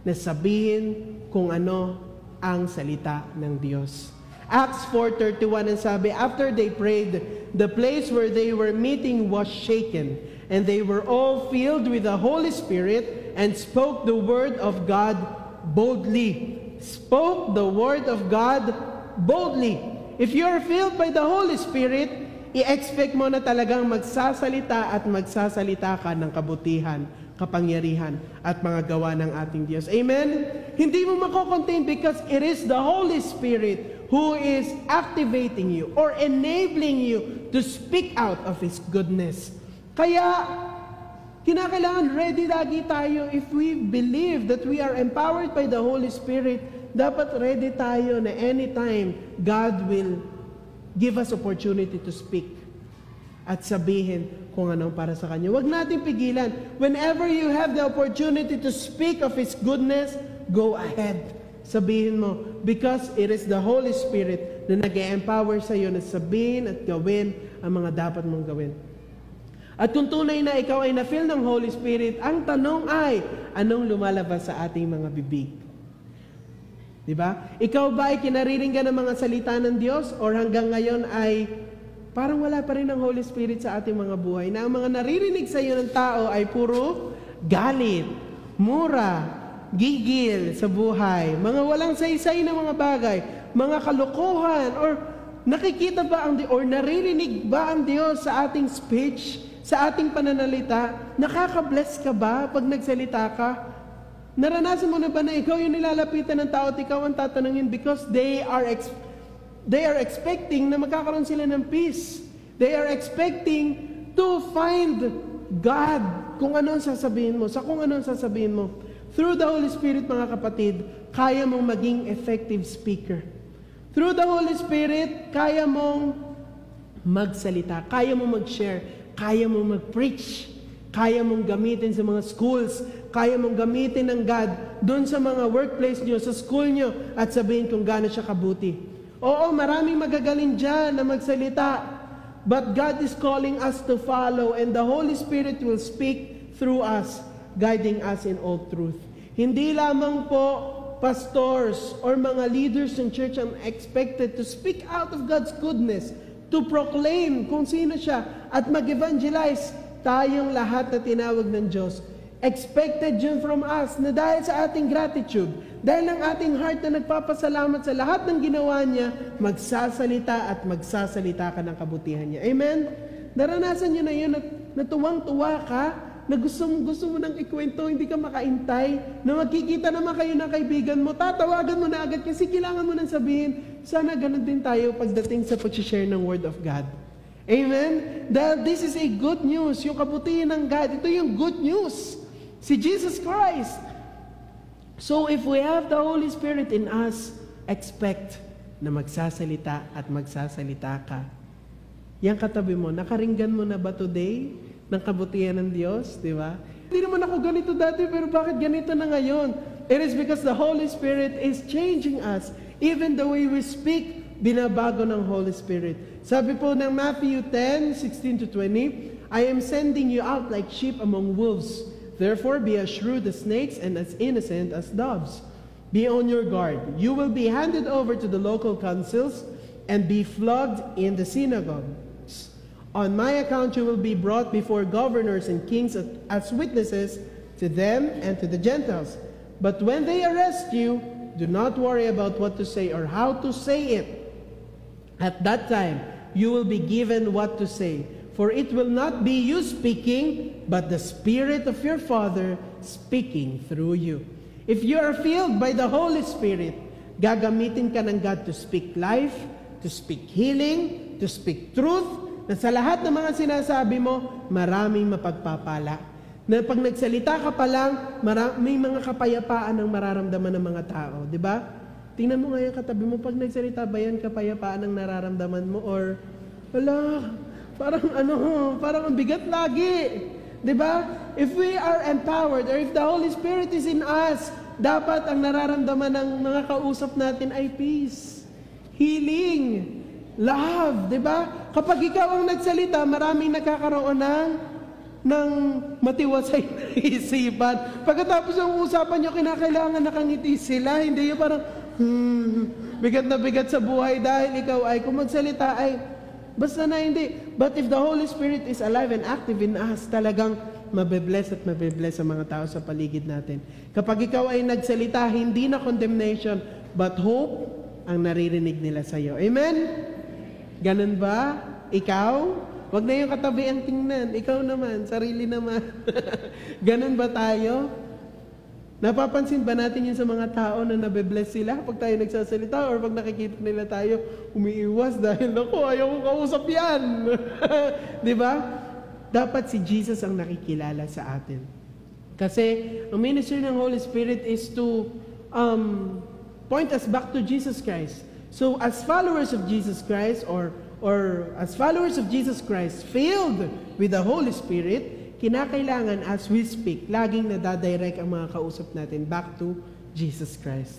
na sabihin kung ano ang salita ng Diyos. Acts 4:31 and sabi, after they prayed, the place where they were meeting was shaken, and they were all filled with the Holy Spirit and spoke the word of God boldly. Spoke the word of God boldly. If you're filled by the Holy Spirit, i-expect mo na talagang magsasalita at magsasalita ka ng kabutihan, kapangyarihan, at mga gawa ng ating Diyos. Amen? Hindi mo mako-contain because it is the Holy Spirit who is activating you or enabling you to speak out of His goodness. Kaya, kinakailangan ready lagi tayo. If we believe that we are empowered by the Holy Spirit, dapat ready tayo na anytime God will give us opportunity to speak at sabihin kung anong para sa Kanya. Huwag natin pigilan. Whenever you have the opportunity to speak of His goodness, go ahead. Sabihin mo, because it is the Holy Spirit na nag-empower sa iyo na sabihin at gawin ang mga dapat mong gawin. At kung tunay na ikaw ay na-fill ng Holy Spirit, ang tanong ay, anong lumalabas sa ating mga bibig? Diba? Ikaw ba ay kinariringgan ng mga salita ng Diyos or hanggang ngayon ay parang wala pa rin ang Holy Spirit sa ating mga buhay na ang mga naririnig sa iyo ng tao ay puro galit, mura, gigil sa buhay, mga walang saysay na mga bagay, mga kalokohan, or nakikita ba or naririnig ba ang Diyos sa ating speech, sa ating pananalita? Nakaka-bless ka ba pag nagsalita ka? Naranasan mo na ba na ikaw yung nilalapitan ng tao at ikaw ang tatanungin because they are expecting na magkakaroon sila ng peace. They are expecting to find God kung ano ang sasabihin mo, sa kung ano ang sasabihin mo. Through the Holy Spirit, mga kapatid, kaya mong maging effective speaker. Through the Holy Spirit, kaya mong magsalita, kaya mong mag-share, kaya mong mag-preach, kaya mong gamitin sa mga schools, kaya mong gamitin ng God doon sa mga workplace nyo, sa school nyo, at sabihin kung gaano siya kabuti. Oo, maraming magagaling dyan na magsalita, but God is calling us to follow, and the Holy Spirit will speak through us, guiding us in all truth. Hindi lamang po pastors or mga leaders ng church ang expected to speak out of God's goodness, to proclaim kung sino siya, at mag-evangelize. Tayong lahat na tinawag ng Diyos, expected yun from us na dahil sa ating gratitude, dahil ng ating heart na nagpapasalamat sa lahat ng ginawa niya, magsasalita at magsasalita ka ng kabutihan niya. Amen? Naranasan niyo na yun, natuwang-tuwa ka na gusto mo nang ikwento, hindi ka makaintay, na magkikita naman kayo ng kaibigan mo, tatawagan mo na agad kasi kailangan mo nang sabihin, sana ganun din tayo pagdating sa pag-share ng Word of God. Amen? Dahil this is a good news, yung kabutihan ng God, ito yung good news, si Jesus Christ. So if we have the Holy Spirit in us, expect na magsasalita at magsasalita ka. Yang katabi mo, nakaringgan mo na ba today ng kabutihan ng Diyos? Di ba? Hindi naman ako ganito dati, pero bakit ganito na ngayon? It is because the Holy Spirit is changing us. Even the way we speak, binabago ng Holy Spirit. Sabi po ng Matthew 10:16-20, I am sending you out like sheep among wolves. Therefore be as shrewd as snakes and as innocent as doves. Be on your guard. You will be handed over to the local councils and be flogged in the synagogues. On my account you will be brought before governors and kings as witnesses to them and to the Gentiles. But when they arrest you, do not worry about what to say or how to say it. At that time, you will be given what to say. For it will not be you speaking, but the Spirit of your Father speaking through you. If you are filled by the Holy Spirit, gagamitin ka ng God to speak life, to speak healing, to speak truth, na sa lahat ng mga sinasabi mo, maraming mapagpapala. Na pag nagsalita ka pa lang, may mga kapayapaan ang mararamdaman ng mga tao. Di ba? Tingnan mo nga yung katabi mo, pag nagsalita ba yan, kapayapaan ang nararamdaman mo? Or, wala, parang ang bigat lagi. Diba? If we are empowered, or if the Holy Spirit is in us, dapat ang nararamdaman ng mga kausap natin ay peace, healing, love. Diba? Kapag ikaw ang nagsalita, maraming nakakaroon ng matiwasay na isipan. Pagkatapos ng usapan nyo, kinakailangan nakangiti sila. Hindi yung parang, bigat na bigat sa buhay dahil ikaw ay, kung magsalita ay, basta na hindi. But if the Holy Spirit is alive and active in us, talagang mabibless at mabibless ang mga tao sa paligid natin. Kapag ikaw ay nagsalita, hindi na condemnation, but hope ang naririnig nila sa iyo. Amen? Ganun ba? Ikaw? Wag na yung katabi ang tingnan. Ikaw naman, sarili naman. Ganun ba tayo? Napapansin ba natin yun sa mga tao na nabibless sila pag tayo nagsasalita or pag nakikita nila tayo, umiiwas dahil ako, ayaw kong kausap yan. Diba? Dapat si Jesus ang nakikilala sa atin. Kasi ang ministry ng Holy Spirit is to point us back to Jesus Christ. So as followers of Jesus Christ or as followers of Jesus Christ filled with the Holy Spirit, kinakailangan as we speak, laging nadadirect ang mga kausap natin back to Jesus Christ.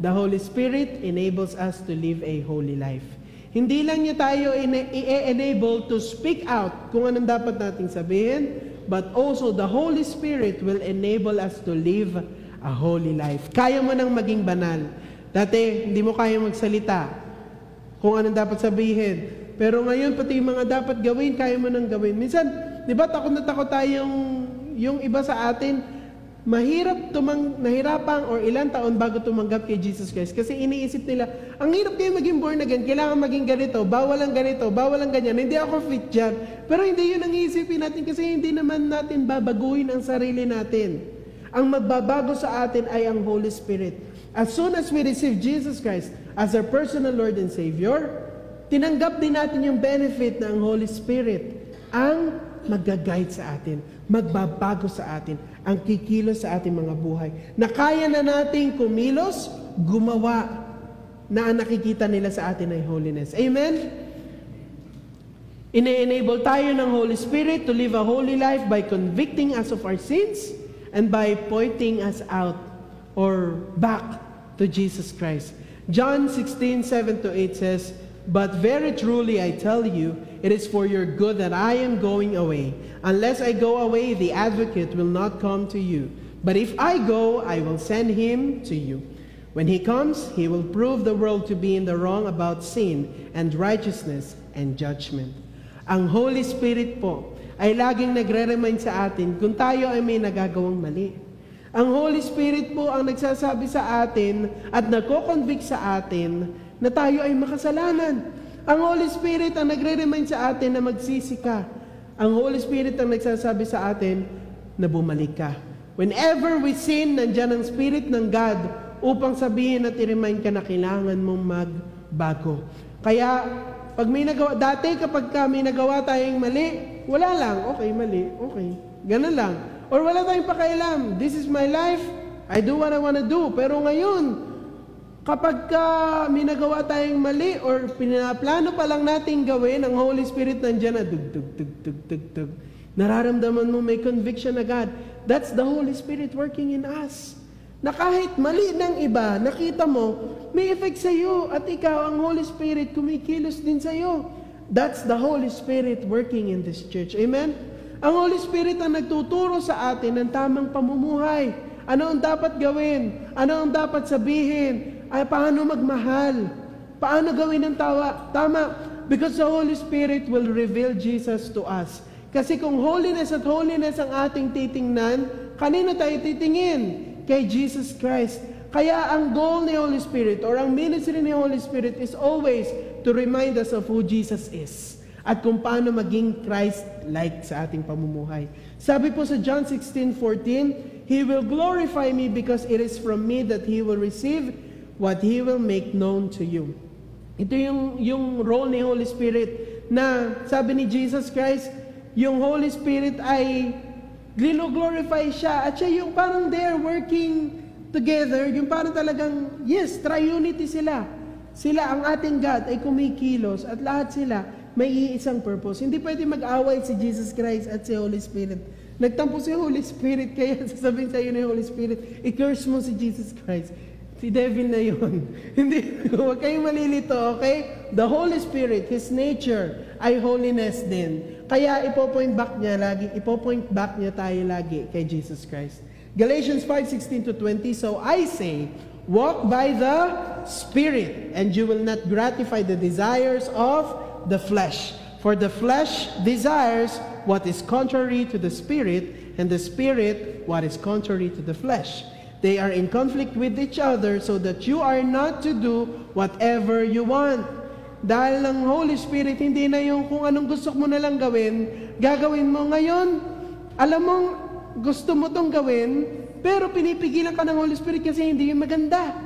The Holy Spirit enables us to live a holy life. Hindi lang niya tayo i-enable to speak out kung anong dapat nating sabihin, but also the Holy Spirit will enable us to live a holy life. Kaya mo nang maging banal. Dati, hindi mo kaya magsalita kung anong dapat sabihin. Pero ngayon, pati yung mga dapat gawin, kaya mo nang gawin. Minsan, di ba, takot na takot tayong yung iba sa atin, nahirapan or ilang taon bago tumanggap kay Jesus Christ. Kasi iniisip nila, ang hirap kayo maging born again, kailangan maging ganito, bawal ang ganito, bawal ang ganyan, hindi ako fit dyan. Pero hindi yun ang iisipin natin kasi hindi naman natin babaguhin ang sarili natin. Ang magbabago sa atin ay ang Holy Spirit. As soon as we receive Jesus Christ as our personal Lord and Savior, tinanggap din natin yung benefit ng Holy Spirit ang mag-guide sa atin, magbabago sa atin, ang kikilos sa ating mga buhay. Na kaya na nating kumilos, gumawa na ang nakikita nila sa atin ay holiness. Amen? Ine-enable tayo ng Holy Spirit to live a holy life by convicting us of our sins and by pointing us out or back to Jesus Christ. John 16:7-8 says, "But very truly I tell you, it is for your good that I am going away. Unless I go away, the advocate will not come to you. But if I go, I will send him to you. When he comes, he will prove the world to be in the wrong about sin and righteousness and judgment." Ang Holy Spirit po ay laging nagre-remind sa atin kung tayo ay may nagagawang mali. Ang Holy Spirit po ang nagsasabi sa atin at nagko-convict sa atin na tayo ay makasalanan. Ang Holy Spirit ang nagre-remind sa atin na magsisi ka. Ang Holy Spirit ang nagsasabi sa atin na bumalik ka. Whenever we sin, nandiyan ang Spirit ng God upang sabihin at i-remind ka na kailangan mong magbago. Kaya, pag may nagawa, dati kapag may nagawa tayong mali, wala lang, okay, mali, okay. Ganun lang. Or wala tayong pakailam, this is my life, I do what I wanna do. Pero ngayon, kapag may nagawa tayong mali or pinaplano pa lang natin gawin, ang Holy Spirit nandiyan na dug. Nararamdaman mo may conviction agad. That's the Holy Spirit working in us. Na kahit mali ng iba, nakita mo, may effect sa iyo at ikaw, ang Holy Spirit, kumikilos din sa iyo. That's the Holy Spirit working in this church. Amen? Ang Holy Spirit ang nagtuturo sa atin ng tamang pamumuhay. Ano ang dapat gawin? Ano ang dapat sabihin? Ay, paano magmahal? Paano gawin ang tama? Because the Holy Spirit will reveal Jesus to us. Kasi kung holiness at holiness ang ating titingnan, kanino tayo titingin? Kay Jesus Christ. Kaya ang goal ni Holy Spirit or ang ministry ni Holy Spirit is always to remind us of who Jesus is at kung paano maging Christ-like sa ating pamumuhay. Sabi po sa John 16:14, He will glorify me because it is from me that He will receive what He will make known to you. Ito yung role ni Holy Spirit na sabi ni Jesus Christ, yung Holy Spirit ay glorify siya at siya yung parang they're working together, yung parang talagang, yes, triunity sila. Sila, ang ating God ay kumikilos at lahat sila may iisang purpose. Hindi pwede mag-away si Jesus Christ at si Holy Spirit. Nagtampo si Holy Spirit, kaya sasabihin sa iyo ni Holy Spirit, i-curse mo si Jesus Christ. Si devil na yun. Hindi, huwag kayong malilito, okay? The Holy Spirit, His nature, ay holiness din. Kaya ipo-point back niya tayo lagi kay Jesus Christ. Galatians 5:16-20, so I say, walk by the Spirit, and you will not gratify the desires of the flesh. For the flesh desires what is contrary to the Spirit, and the Spirit what is contrary to the flesh. They are in conflict with each other so that you are not to do whatever you want. Dahil ang Holy Spirit, hindi na yung kung anong gusto mo na lang gawin, gagawin mo ngayon. Alam mong gusto mo tong gawin, pero pinipigilan ka ng Holy Spirit kasi hindi yung maganda.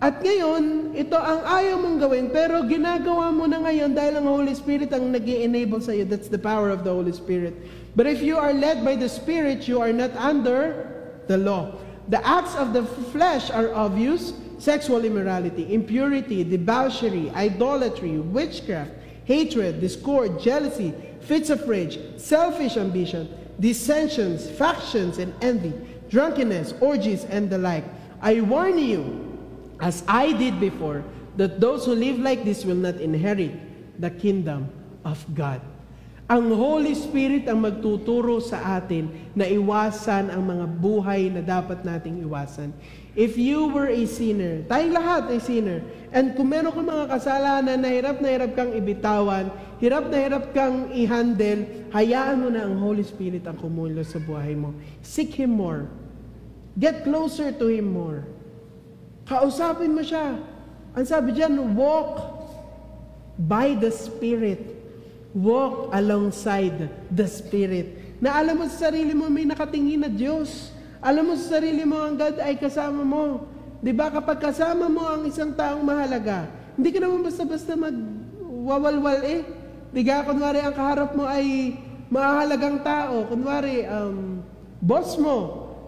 At ngayon, ito ang ayaw mong gawin, pero ginagawa mo na ngayon dahil ang Holy Spirit ang nag-i-enable sa iyo. That's the power of the Holy Spirit. But if you are led by the Spirit, you are not under the law. The acts of the flesh are obvious: sexual immorality, impurity, debauchery, idolatry, witchcraft, hatred, discord, jealousy, fits of rage, selfish ambition, dissensions, factions, and envy, drunkenness, orgies, and the like. I warn you, as I did before, that those who live like this will not inherit the kingdom of God. Ang Holy Spirit ang magtuturo sa atin na iwasan ang mga buhay na dapat nating iwasan. If you were a sinner, tayong lahat ay sinner, and kung meron kang mga kasalanan na hirap kang ibitawan, hirap kang i-handle, hayaan mo na ang Holy Spirit ang kumulos sa buhay mo. Seek Him more. Get closer to Him more. Kausapin mo siya. Ang sabi dyan, walk by the Spirit. Walk alongside the Spirit. Na alam mo sa sarili mo may nakatingin na Diyos. Alam mo sa sarili mo ang God ay kasama mo. Diba kapag kasama mo ang isang taong mahalaga, hindi ka naman basta-basta magwawalwal eh. Diga, kunwari ang kaharap mo ay mahalagang tao. Kunwari, boss mo,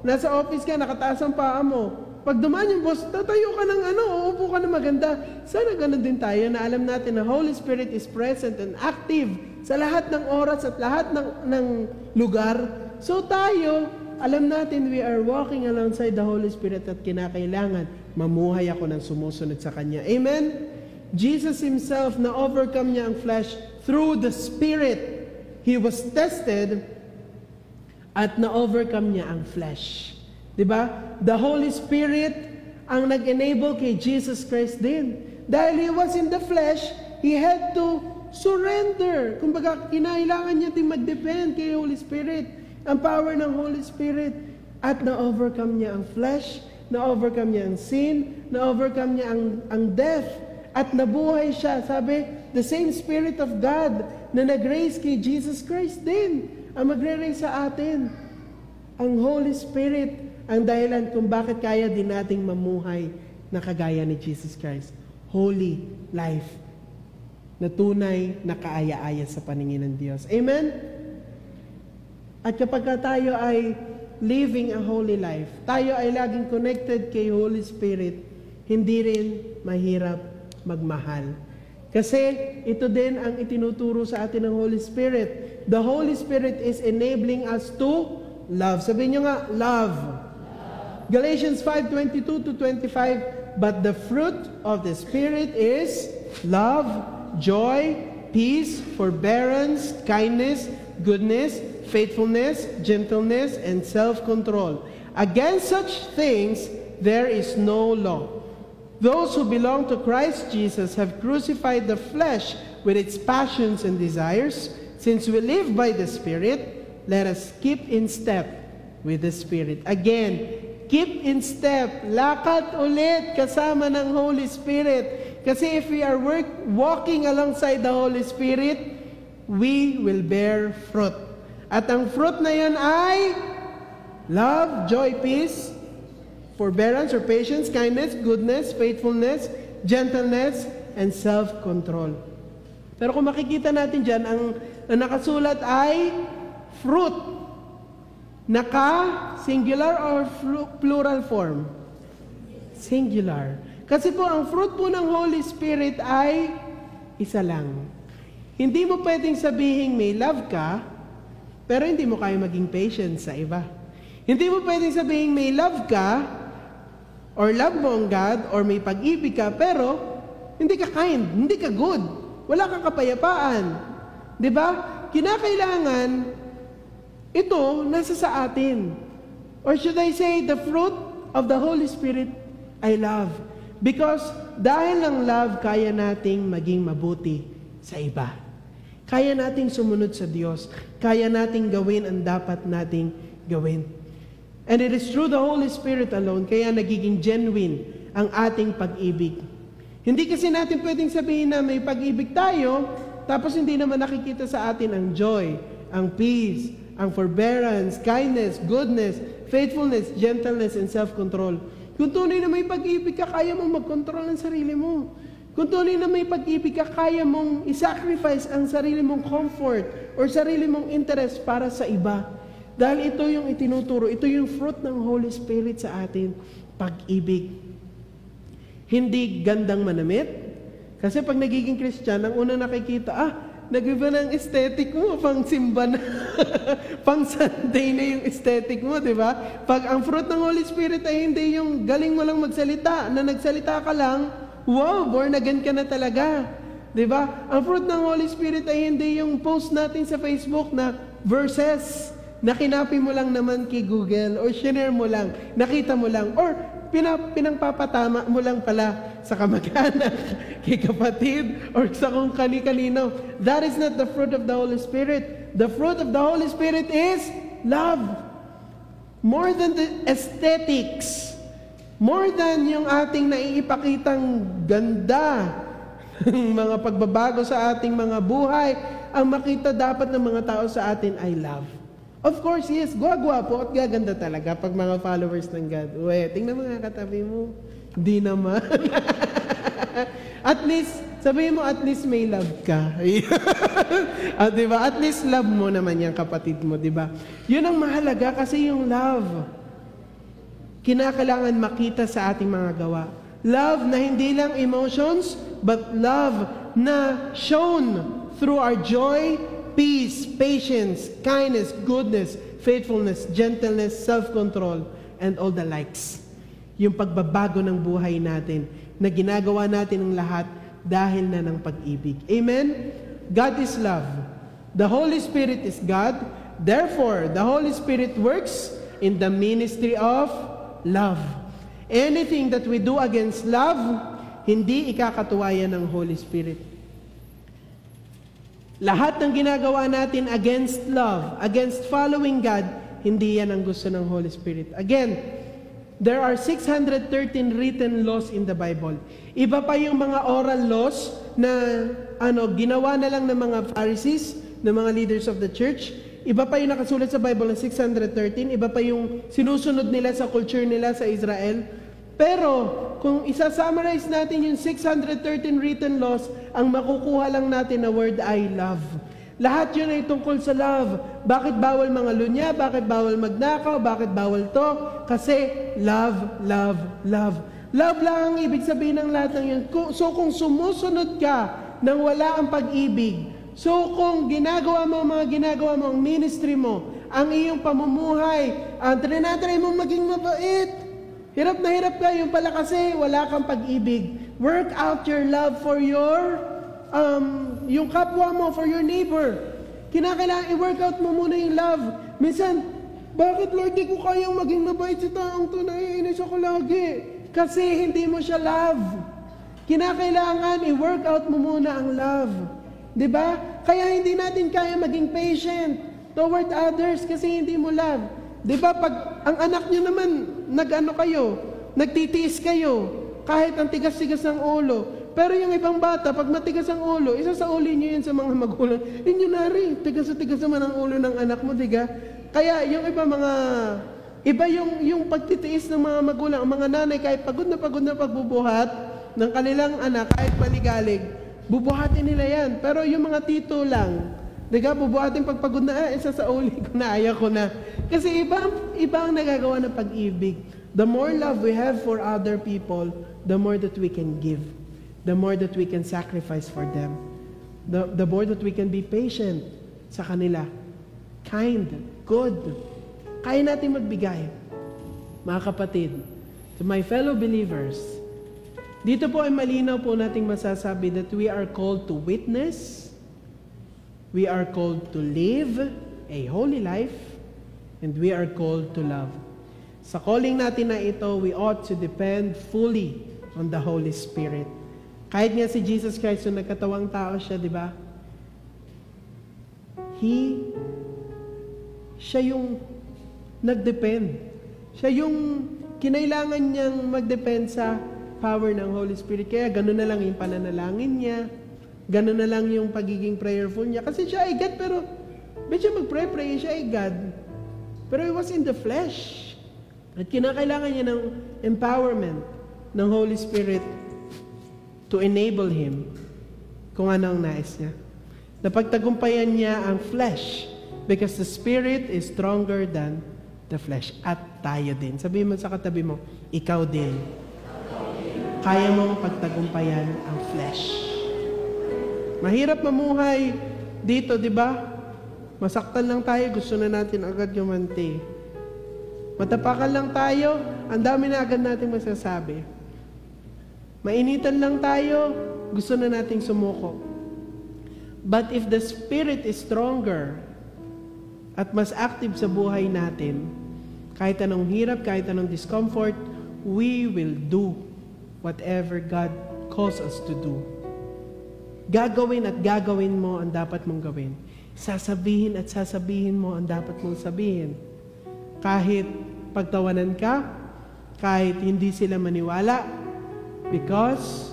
nasa office ka, nakataas ang paa mo. Pag dumaan yung boss, tatayo ka ng uupo ka na maganda. Sana ganun din tayo na alam natin na Holy Spirit is present and active sa lahat ng oras at lahat ng lugar. So tayo, alam natin we are walking alongside the Holy Spirit at kinakailangan mamuhay ako ng sumusunod sa Kanya. Amen? Jesus Himself, na-overcome niya ang flesh through the Spirit. He was tested at na-overcome niya ang flesh. Diba? The Holy Spirit ang nag-enable kay Jesus Christ din. Dahil He was in the flesh, He had to surrender. Kumbaga, kinailangan niya din mag-depend kay Holy Spirit. Ang power ng Holy Spirit. At na-overcome niya ang flesh, na-overcome niya ang sin, na-overcome niya ang death. at nabuhay siya. Sabi, the same Spirit of God na nag-raise kay Jesus Christ din ang magre-raise sa atin. Ang Holy Spirit ang dahilan kung bakit kaya din nating mamuhay na kagaya ni Jesus Christ. Holy life na tunay na kaaya-aya sa paningin ng Diyos. Amen? At kapag tayo ay living a holy life, tayo ay laging connected kay Holy Spirit, hindi rin mahirap magmahal. Kasi ito din ang itinuturo sa atin ng Holy Spirit. The Holy Spirit is enabling us to love. Sabihin nyo nga, love. Galatians 5:22-25, but the fruit of the Spirit is love, joy, peace, forbearance, kindness, goodness, faithfulness, gentleness, and self-control. Against such things there is no law. Those who belong to Christ Jesus have crucified the flesh with its passions and desires. Since we live by the Spirit, let us keep in step with the Spirit. Again, keep in step. Lakad ulit kasama ng Holy Spirit. Kasi if we are walking alongside the Holy Spirit, we will bear fruit. At ang fruit na yan ay love, joy, peace, forbearance or patience, kindness, goodness, faithfulness, gentleness, and self-control. Pero kung makikita natin dyan, ang nakasulat ay fruit. Naka-singular or plural form? Singular. Kasi po, ang fruit po ng Holy Spirit ay isa lang. Hindi mo pwedeng sabihin may love ka, pero hindi mo kaya maging patient sa iba. Hindi mo pwedeng sabihin may love ka, or love mo ang God, or may pag-ibig ka, pero hindi ka kind, hindi ka good, wala kang kapayapaan. Diba? Kinakailangan, ito, nasa sa atin. Or should I say, the fruit of the Holy Spirit ay love. Because dahil ng love, kaya nating maging mabuti sa iba. Kaya nating sumunod sa Diyos. Kaya nating gawin ang dapat nating gawin. And it is through the Holy Spirit alone, kaya nagiging genuine ang ating pag-ibig. Hindi kasi natin pwedeng sabihin na may pag-ibig tayo, tapos hindi naman nakikita sa atin ang joy, ang peace, ang forbearance, kindness, goodness, faithfulness, gentleness, and self-control. Kung tunay na may pag-ibig ka, kaya mong mag-control ang sarili mo. Kung tunay na may pag-ibig ka, kaya mong isacrifice ang sarili mong comfort or sarili mong interest para sa iba. Dahil ito yung itinuturo, ito yung fruit ng Holy Spirit sa atin, pag-ibig. Hindi gandang manamit. Kasi pag nagiging Christian, ang unang nakikita, nag-iba ng aesthetic mo, pang simba na, pang Sunday na yung aesthetic mo, di ba? Pag ang fruit ng Holy Spirit ay hindi yung galing mo lang magsalita, na nagsalita ka lang, wow, born again ka na talaga. Di ba? Ang fruit ng Holy Spirit ay hindi yung post natin sa Facebook na verses, na kinapi mo lang naman kay Google, or share mo lang, nakita mo lang, or pinangpapatama mo lang pala sa kamag-anak, kay kapatid, or sa kung kani-kanino. That is not the fruit of the Holy Spirit. The fruit of the Holy Spirit is love. More than the aesthetics. More than yung ating naiipakitang ganda, mga pagbabago sa ating mga buhay, ang makita dapat ng mga tao sa atin ay love. Of course, yes, gwapo at gaganda talaga pag mga followers ng God. Uwe, tingnan mo nga katabi mo. Di naman. At least, sabihin mo, at least may love ka. Diba? At least love mo naman yung kapatid mo, diba? Yun ang mahalaga kasi yung love. Kinakailangan makita sa ating mga gawa. Love na hindi lang emotions, but love na shown through our joy, peace, patience, kindness, goodness, faithfulness, gentleness, self-control, and all the likes. Yung pagbabago ng buhay natin, na ginagawa natin ang lahat dahil na ng pag-ibig. Amen? God is love. The Holy Spirit is God. Therefore, the Holy Spirit works in the ministry of love. Anything that we do against love, hindi ikakatuwayan ng Holy Spirit. Lahat ng ginagawa natin against love, against following God, hindi yan ang gusto ng Holy Spirit. Again, there are 613 written laws in the Bible. Iba pa yung mga oral laws na ginawa na lang ng mga Pharisees, ng mga leaders of the church. Iba pa yung nakasulat sa Bible ng 613. Iba pa yung sinusunod nila sa culture nila sa Israel. Pero kung isa-summarize natin yung 613 written laws, ang makukuha lang natin na word ay love. Lahat yun ay tungkol sa love. Bakit bawal mga lunya? Bakit bawal magnakaw? Bakit bawal to? Kasi love, love, love. Love lang ang ibig sabihin ng lahat ng yun. So kung sumusunod ka nang wala ang pag-ibig, so kung ginagawa mo ang ministry mo, ang iyong pamumuhay, ang trinatry mo maging mabait, hirap na hirap ka, yung pala kasi wala kang pag-ibig. Work out your love for yung kapwa mo, for your neighbor. Kinakailangan i-work out mo muna yung love. Minsan, bakit Lord, di ko kayang maging mabait sa taong to, naiinis ako lagi? Kasi hindi mo siya love. Kinakailangan i-work out mo muna ang love. Diba? Kaya hindi natin kaya maging patient toward others kasi hindi mo love. Diba? Pag ang anak nyo naman, nagtitiis kayo, kahit ang tigas-tigas ng ulo. Pero yung ibang bata, pag matigas ang ulo, isasauli nyo yun sa mga magulang. Inyo na rin, tigas-tigas naman ang ulo ng anak mo, diga? Kaya yung iba yung pagtitiis ng mga magulang, ang mga nanay, kahit pagod na pagbubuhat ng kanilang anak, kahit maligalig, bubuhatin nila yan. Pero yung mga tito lang, diga, bubuhatin pagpagod na, isasauli ko na, ayaw ko na. Kasi iba ang nagagawa ng pag-ibig. The more love we have for other people, the more that we can give. The more that we can sacrifice for them. The more that we can be patient sa kanila. Kind, good. Kaya natin magbigay. Mga kapatid, to my fellow believers, dito po ay malinaw po nating masasabi that we are called to witness, we are called to live a holy life, and we are called to love. Sa calling natin na ito, we ought to depend fully on the Holy Spirit. Kahit nga si Jesus Christ, yung nagkatawang tao siya, di ba? Siya yung nagdepend. Siya yung kinailangan niyang magdepend sa power ng Holy Spirit. Kaya gano'n na lang yung pananalangin niya. Gano'n na lang yung pagiging prayerful niya. Kasi siya ay God, pero medyo mag-pray, siya ay God. Pero it was in the flesh. At kinakailangan niya ng empowerment ng Holy Spirit to enable him kung ano ang nais niya. Napagtagumpayan niya ang flesh because the Spirit is stronger than the flesh. At tayo din. Sabihin mo sa katabi mo, ikaw din. Kaya mong pagtagumpayan ang flesh. Mahirap mamuhay dito, di ba? Masaktan lang tayo, gusto na natin agad gumanti. Matapakan lang tayo, ang dami na agad natin masasabi. Mainitan lang tayo, gusto na nating sumuko. But if the Spirit is stronger at mas active sa buhay natin, kahit anong hirap, kahit anong discomfort, we will do whatever God calls us to do. Gagawin at gagawin mo ang dapat mong gawin. Sasabihin at sasabihin mo ang dapat mong sabihin. Kahit pagtawanan ka, kahit hindi sila maniwala, because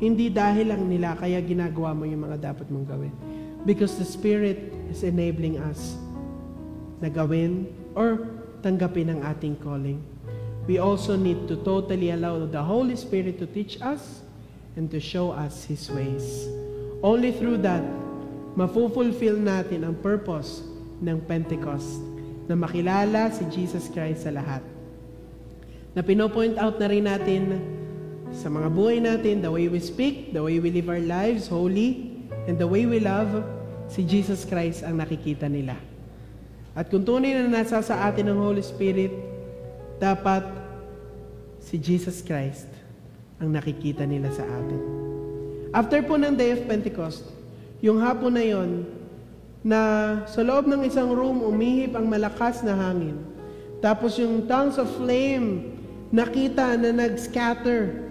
hindi dahil lang nila kaya ginagawa mo yung mga dapat mong gawin. Because the Spirit is enabling us na gawin or tanggapin ang ating calling. We also need to totally allow the Holy Spirit to teach us and to show us His ways. Only through that, mafulfill natin ang purpose ng Pentecost na makilala si Jesus Christ sa lahat. Na pinopoint out na rin natin sa mga buhay natin, the way we speak, the way we live our lives holy, and the way we love, si Jesus Christ ang nakikita nila. At kung tunay na nasa sa atin ang Holy Spirit, dapat si Jesus Christ ang nakikita nila sa atin. After po ng Day of Pentecost, yung hapon na yon, na sa loob ng isang room, umihip ang malakas na hangin. Tapos yung tongues of flame, nakita na nag-scatter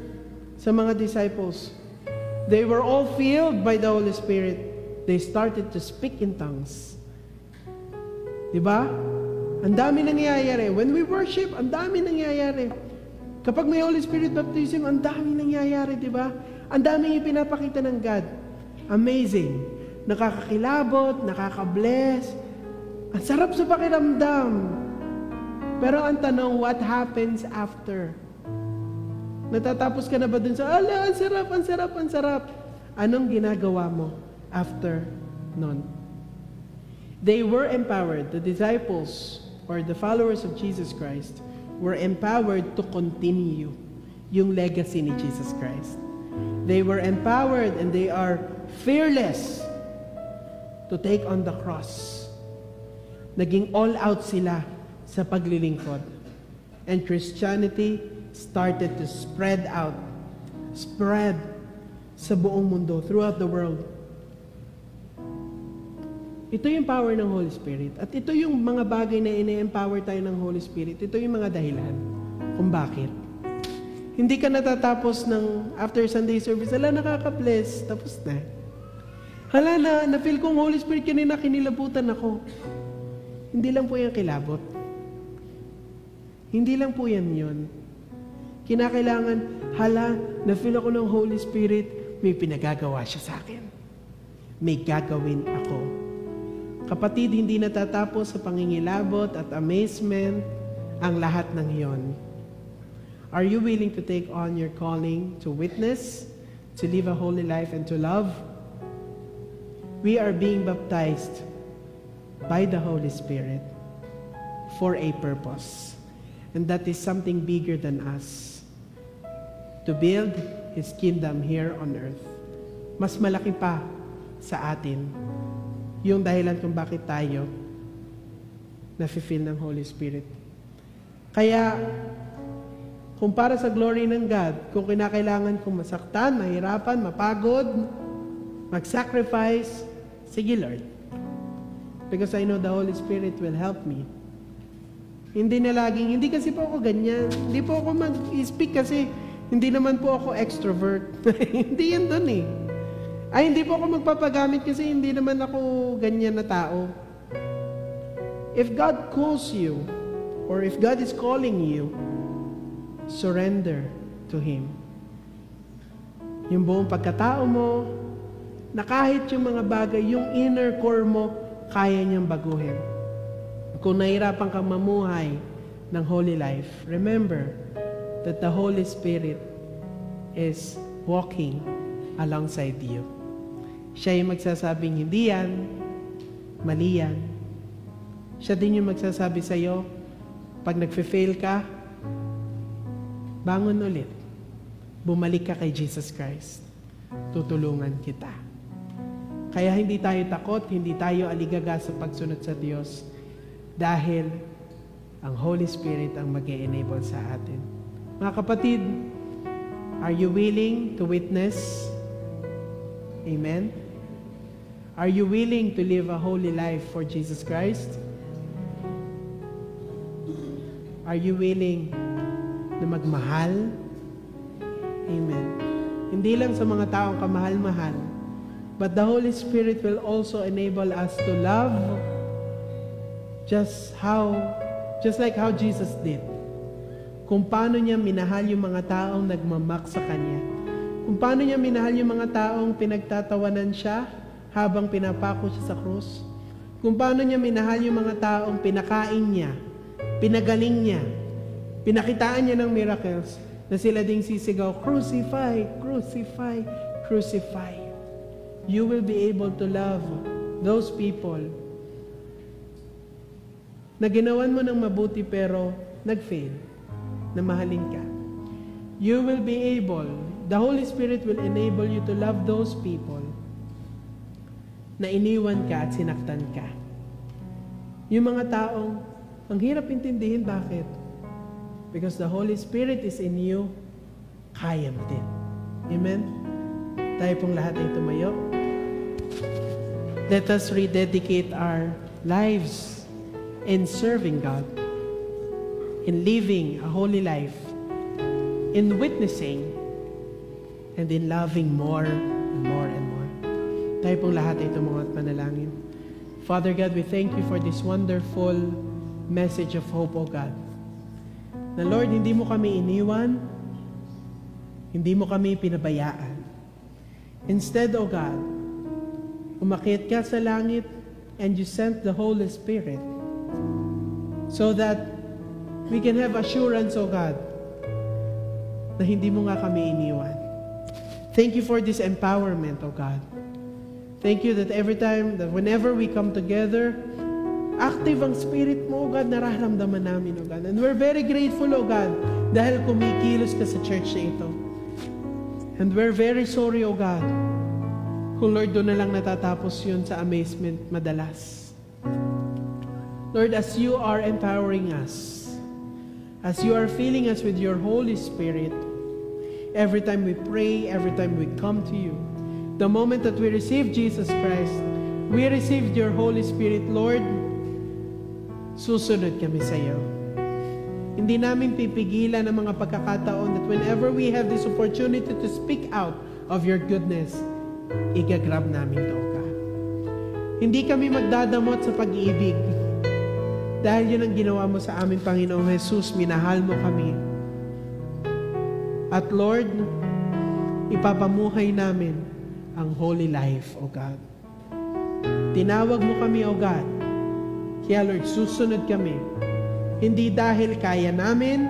sa mga disciples. They were all filled by the Holy Spirit. They started to speak in tongues. Diba? Ang dami nangyayari. When we worship, ang dami nangyayari. Kapag may Holy Spirit baptism, ang daming nangyayari, di ba? Ang daming ipinapakita ng God. Amazing. Nakakakilabot, nakaka-bless. Ang sarap sa pakiramdam. Pero ang tanong, what happens after? Natatapos ka na ba dun sa, ala, ang sarap, ang sarap, ang sarap. Anong ginagawa mo after nun? They were empowered, the disciples or the followers of Jesus Christ were empowered to continue yung legacy ni Jesus Christ. They were empowered and they are fearless to take on the cross. Naging all out sila sa paglilingkod. And Christianity started to spread out. Spread sa buong mundo, throughout the world. Ito yung power ng Holy Spirit. At ito yung mga bagay na ine-empower tayo ng Holy Spirit. Ito yung mga dahilan kung bakit. Hindi ka natatapos ng after Sunday service, hala, nakaka-bless, tapos na. Hala na, na-feel kong Holy Spirit kanina, kinilabutan ako. Hindi lang po yan kilabot. Hindi lang po yan yun. Kinakailangan, hala, na-feel ako ng Holy Spirit, may pinagagawa siya sa akin. May gagawin ako. Kapatid, hindi natatapos sa pangingilabot at amazement ang lahat ng iyon. Are you willing to take on your calling to witness, to live a holy life, and to love? We are being baptized by the Holy Spirit for a purpose. And that is something bigger than us. To build His kingdom here on earth. Mas malaki pa sa atin yung dahilan kung bakit tayo nafe-feel ng Holy Spirit. Kaya, kung para sa glory ng God, kung kinakailangan kong masaktan, mahirapan, mapagod, mag-sacrifice, sige Lord. Because I know the Holy Spirit will help me. Hindi na laging, hindi kasi po ako ganyan. Hindi po ako mag-speak kasi hindi naman po ako extrovert. Hindi yan dun eh. Ay, hindi po ako magpapagamit kasi hindi naman ako ganyan na tao. If God calls you, or if God is calling you, surrender to Him. Yung buong pagkatao mo, na kahit yung mga bagay, yung inner core mo, kaya niyang baguhin. Kung nahirapan kang mamuhay ng holy life, remember that the Holy Spirit is walking alongside you. Siya yung magsasabing, hindi yan, mali yan. Siya din yung magsasabi sa'yo, pag nagfe-fail ka, bangon ulit. Bumalik ka kay Jesus Christ. Tutulungan kita. Kaya hindi tayo takot, hindi tayo aligaga sa pagsunod sa Diyos dahil ang Holy Spirit ang mag-e-enable sa atin. Mga kapatid, are you willing to witness? Amen? Are you willing to live a holy life for Jesus Christ? Are you willing na magmahal? Amen. Hindi lang sa mga taong kamahal-mahal, but the Holy Spirit will also enable us to love just like how Jesus did. Kung paano niya minahal yung mga taong nagmamak sa Kanya. Kung paano niya minahal yung mga taong pinagtatawanan siya habang pinapako siya sa krus. Kung paano niya minahal yung mga taong pinakain niya, pinagaling niya, pinakitaan niya ng miracles, na sila ding sisigaw, crucify, crucify, crucify. You will be able to love those people na ginawan mo ng mabuti pero nag-fail, na mahalin ka. You will be able, the Holy Spirit will enable you to love those people na iniwan ka at sinaktan ka. Yung mga taong, ang hirap intindihin, bakit? Because the Holy Spirit is in you, kaya mo din. Amen? Tayo pong lahat ay tumayo. Let us rededicate our lives in serving God, in living a holy life, in witnessing, and in loving more and more and more. Tayo pong lahat ay tumungo at manalangin. Father God, we thank you for this wonderful message of hope, O God. Na Lord, hindi mo kami iniwan, hindi mo kami pinabayaan. Instead, O God, umakyat ka sa langit and you sent the Holy Spirit so that we can have assurance, O God, na hindi mo nga kami iniwan. Thank you for this empowerment, O God. Thank you that every time, that whenever we come together, active ang Spirit mo, O God, nararamdaman namin, O God. And we're very grateful, O God, dahil kumikilos ka sa church na ito. And we're very sorry, O God, kung Lord, doon na lang natatapos yun sa amazement madalas. Lord, as you are empowering us, as you are filling us with your Holy Spirit, every time we pray, every time we come to you, the moment that we receive Jesus Christ, we received your Holy Spirit, Lord, susunod kami sa iyo. Hindi namin pipigilan ang mga pagkakataon that whenever we have this opportunity to speak out of your goodness, igagrab namin ito, God. Hindi kami magdadamot sa pag-ibig. Dahil yun ang ginawa mo sa amin, Panginoong Jesus, minahal mo kami. At Lord, ipapamuhay namin ang holy life, O God. Tinawag mo kami, O God. Kaya Lord, susunod kami. Hindi dahil kaya namin,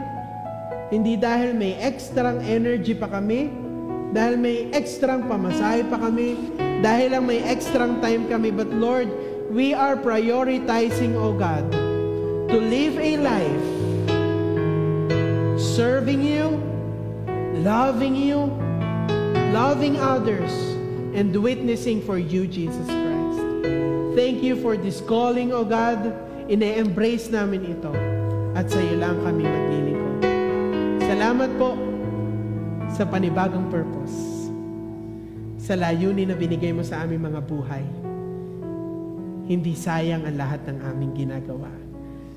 hindi dahil may extrang energy pa kami, dahil may extrang pamasahe pa kami, dahil lang may extrang time kami, but Lord, we are prioritizing, O God, to live a life serving you, loving you, loving others, and witnessing for you, Jesus Christ. Thank you for this calling, O God. Ine-embrace namin ito. At sa iyo lang kami maglilingkod. Salamat po sa panibagong purpose. Sa layunin na binigay mo sa aming mga buhay. Hindi sayang ang lahat ng aming ginagawa.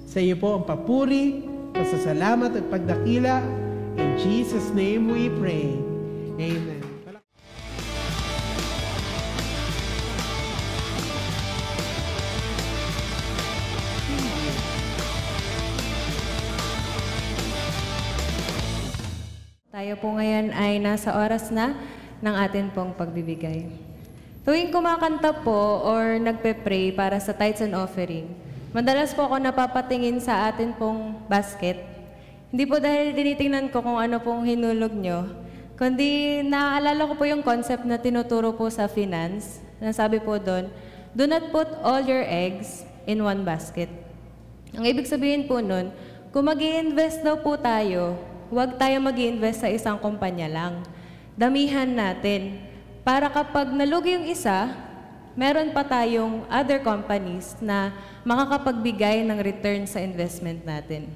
Sa iyo po ang papuri, pasasalamat at pagdakila. In Jesus' name we pray. Amen. Tayo po ngayon ay nasa oras na ng atin pong pagbibigay. Tuwing kumakanta po or nagpe-pray para sa tithes and offering, madalas po ako napapatingin sa atin pong basket. Hindi po dahil tinitingnan ko kung ano pong hinulog nyo, kundi naaalala ko po yung concept na tinuturo po sa finance. Nasabi po doon, do not put all your eggs in one basket. Ang ibig sabihin po nun, kung mag-i-invest daw po tayo, huwag tayo mag-i-invest sa isang kumpanya lang. Damihan natin. Para kapag nalugi yung isa, meron pa tayong other companies na makakapagbigay ng return sa investment natin.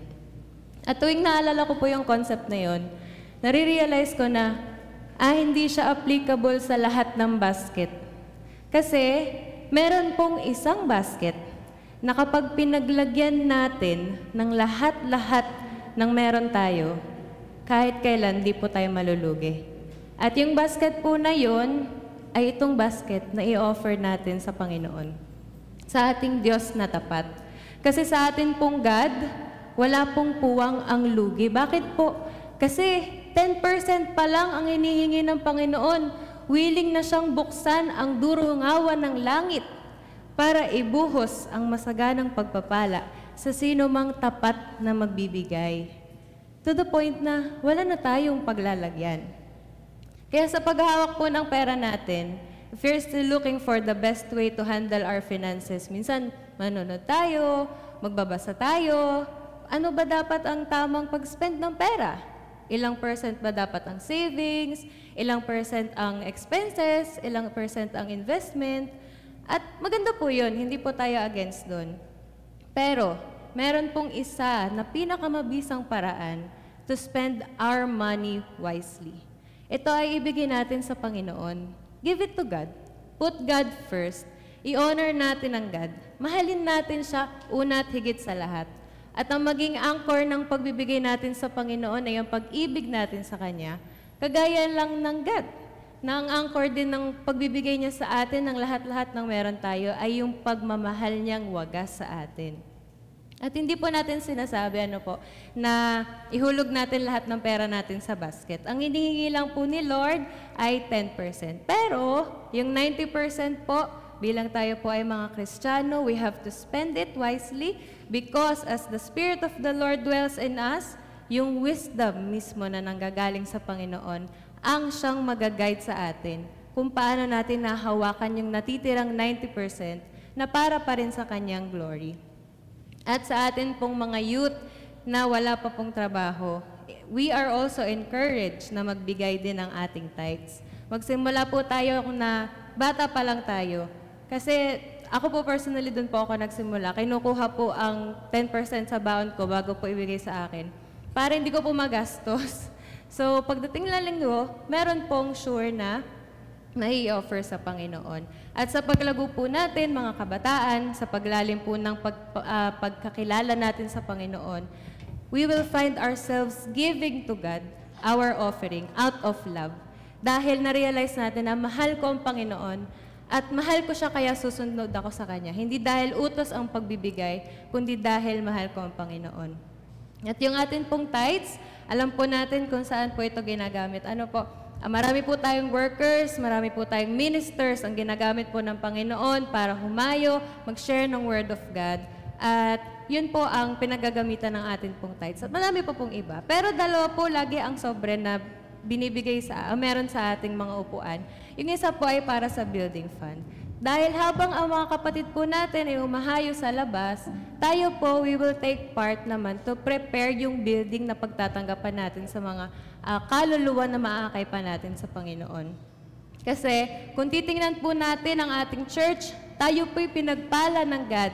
At tuwing naalala ko po yung concept na yon, nare-realize ko na, hindi siya applicable sa lahat ng basket. Kasi, meron pong isang basket na kapag pinaglagyan natin ng lahat-lahat ng meron tayo, kahit kailan di po tayo malulugi. At yung basket po na yun, ay itong basket na i-offer natin sa Panginoon. Sa ating Diyos na tapat. Kasi sa atin pong God, wala pong puwang ang lugi. Bakit po? Kasi 10% pa lang ang hinihingi ng Panginoon. Willing na siyang buksan ang durungawan ng langit para ibuhos ang masaganang pagpapala sa sino mang tapat na magbibigay. To the point na wala na tayong paglalagyan. Kaya sa paghahawak po ng pera natin, if you're still looking for the best way to handle our finances, minsan manonood tayo, magbabasa tayo, ano ba dapat ang tamang pag-spend ng pera? Ilang percent ba dapat ang savings? Ilang percent ang expenses? Ilang percent ang investment? At maganda po yun, hindi po tayo against doon. Pero, meron pong isa na pinakamabisang paraan to spend our money wisely. Ito ay ibigay natin sa Panginoon. Give it to God. Put God first. I-honor natin ang God. Mahalin natin siya una at higit sa lahat. At ang maging anchor ng pagbibigay natin sa Panginoon ay ang pag-ibig natin sa Kanya. Kagaya lang ng God, na ang anchor din ng pagbibigay niya sa atin ng lahat-lahat ng meron tayo ay yung pagmamahal niyang wagas sa atin. At hindi po natin sinasabi na ihulog natin lahat ng pera natin sa basket. Ang hinihingi lang po ni Lord ay 10%. Pero yung 90% po, bilang tayo po ay mga Kristiyano, we have to spend it wisely because as the Spirit of the Lord dwells in us, yung wisdom mismo na nanggagaling sa Panginoon ang siyang mag-guide sa atin kung paano natin nahawakan yung natitirang 90% na para pa rin sa Kanyang glory. At sa atin pong mga youth na wala pa pong trabaho, we are also encouraged na magbigay din ng ating tithes. Magsimula po tayo na bata pa lang tayo. Kasi ako po personally doon po ako nagsimula. Kinukuha po ang 10% sa baon ko bago po ibigay sa akin. Para hindi ko po magastos. So pagdating ng linggo, meron pong sure na may offer sa Panginoon. At sa paglago po natin, mga kabataan, sa paglalim po ng pagkakilala natin sa Panginoon, we will find ourselves giving to God our offering out of love. Dahil na-realize natin na mahal ko ang Panginoon at mahal ko siya kaya susunod ako sa Kanya. Hindi dahil utos ang pagbibigay, kundi dahil mahal ko ang Panginoon. At yung atin pong tithes, alam po natin kung saan po ito ginagamit. Marami po tayong workers, marami po tayong ministers ang ginagamit po ng Panginoon para humayo, mag-share ng Word of God. At yun po ang pinagagamitan ng atin pong tithes. At marami po pong iba. Pero dalawa po lagi ang sobre na binibigay meron sa ating mga upuan. Yung isa po ay para sa building fund. Dahil habang ang mga kapatid po natin ay umahayo sa labas, tayo po, we will take part naman to prepare yung building na pagtatanggapan natin sa mga kaluluwa na maakay pa natin sa Panginoon. Kasi kung titingnan po natin ang ating church, tayo po'y pinagpala ng God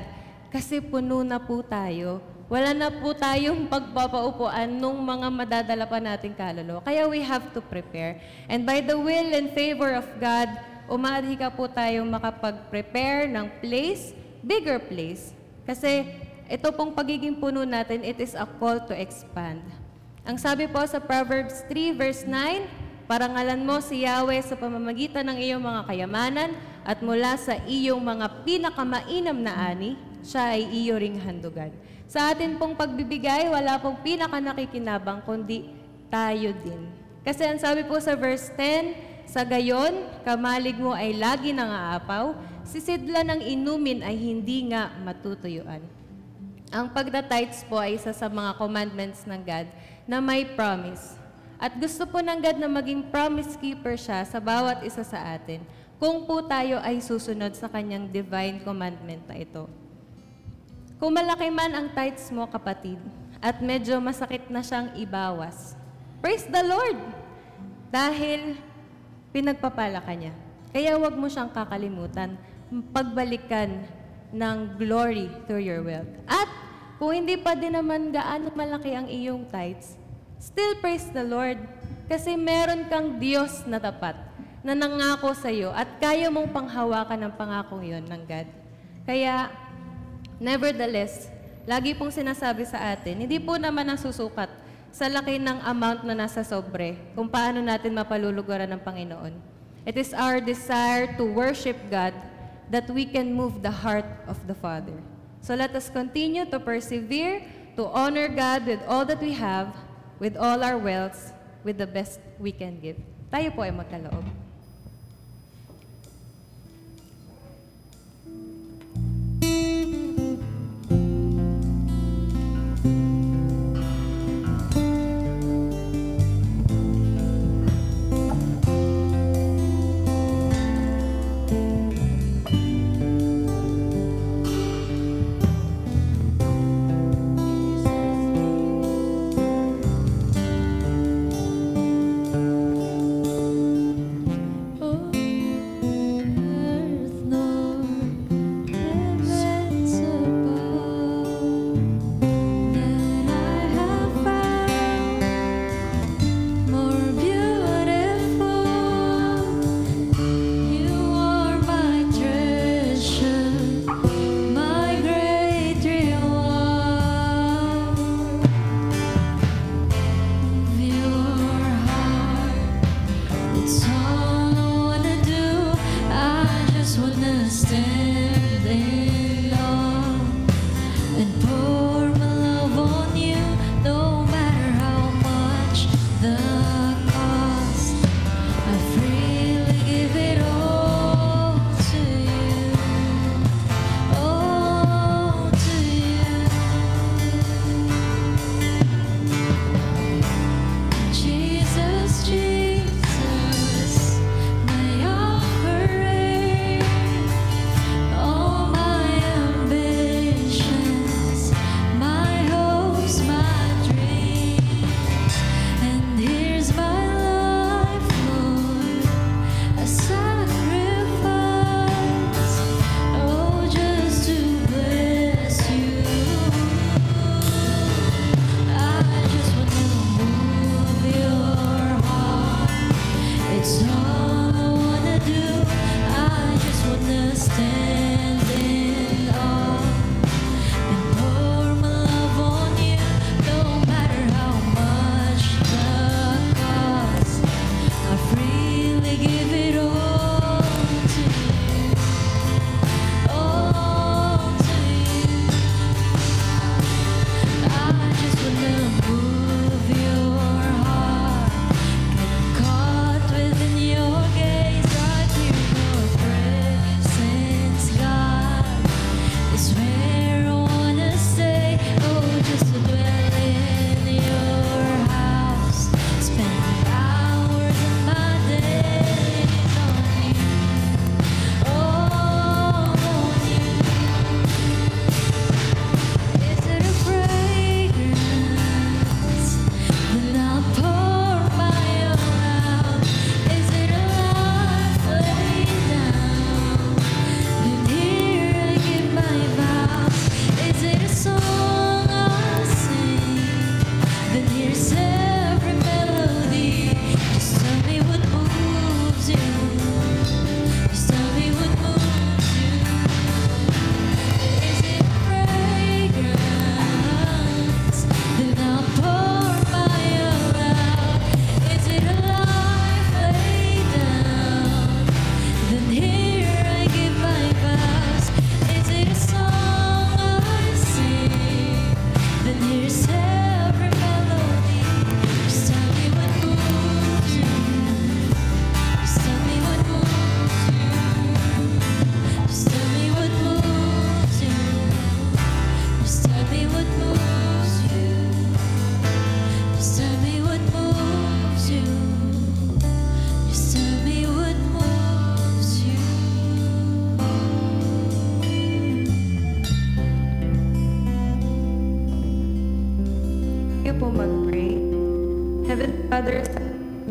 kasi puno na po tayo. Wala na po tayong pagpapaupuan nung mga madadala pa nating kaluluwa. Kaya we have to prepare. And by the will and favor of God, umaadhika po tayong makapag-prepare ng place, bigger place. Kasi ito pong pagiging puno natin, it is a call to expand. Ang sabi po sa Proverbs 3 verse 9, parangalan mo si Yahweh sa pamamagitan ng iyong mga kayamanan at mula sa iyong mga pinakamainam na ani, siya ay iyo ring handugan. Sa atin pong pagbibigay, wala pong pinaka-nakikinabang kundi tayo din. Kasi ang sabi po sa verse 10, sa gayon, kamalig mo ay lagi nang-aapaw, sisidla ng inumin ay hindi nga matutuyuan. Ang pagda-tithes po ay isa sa mga commandments ng God na may promise. At gusto po ng God na maging promise keeper siya sa bawat isa sa atin kung po tayo ay susunod sa kanyang divine commandment na ito. Kung malaki man ang tithes mo, kapatid, at medyo masakit na siyang ibawas, praise the Lord! Dahil pinagpapala ka niya. Kaya huwag mo siyang kakalimutan, pagbalikan ng glory through your wealth. At kung hindi pa din naman gaano malaki ang iyong tithes, still praise the Lord. Kasi meron kang Diyos na tapat, na nangako sa iyo at kaya mong panghawakan ng pangakong yon ng God. Kaya, nevertheless, lagi pong sinasabi sa atin, hindi po naman nasusukat sa laki ng amount na nasa sobre kung paano natin mapaluluguran ng Panginoon. It is our desire to worship God that we can move the heart of the Father. So let us continue to persevere, to honor God with all that we have, with all our wealths, with the best we can give. Tayo po ay magkaloob. Stand in love and pour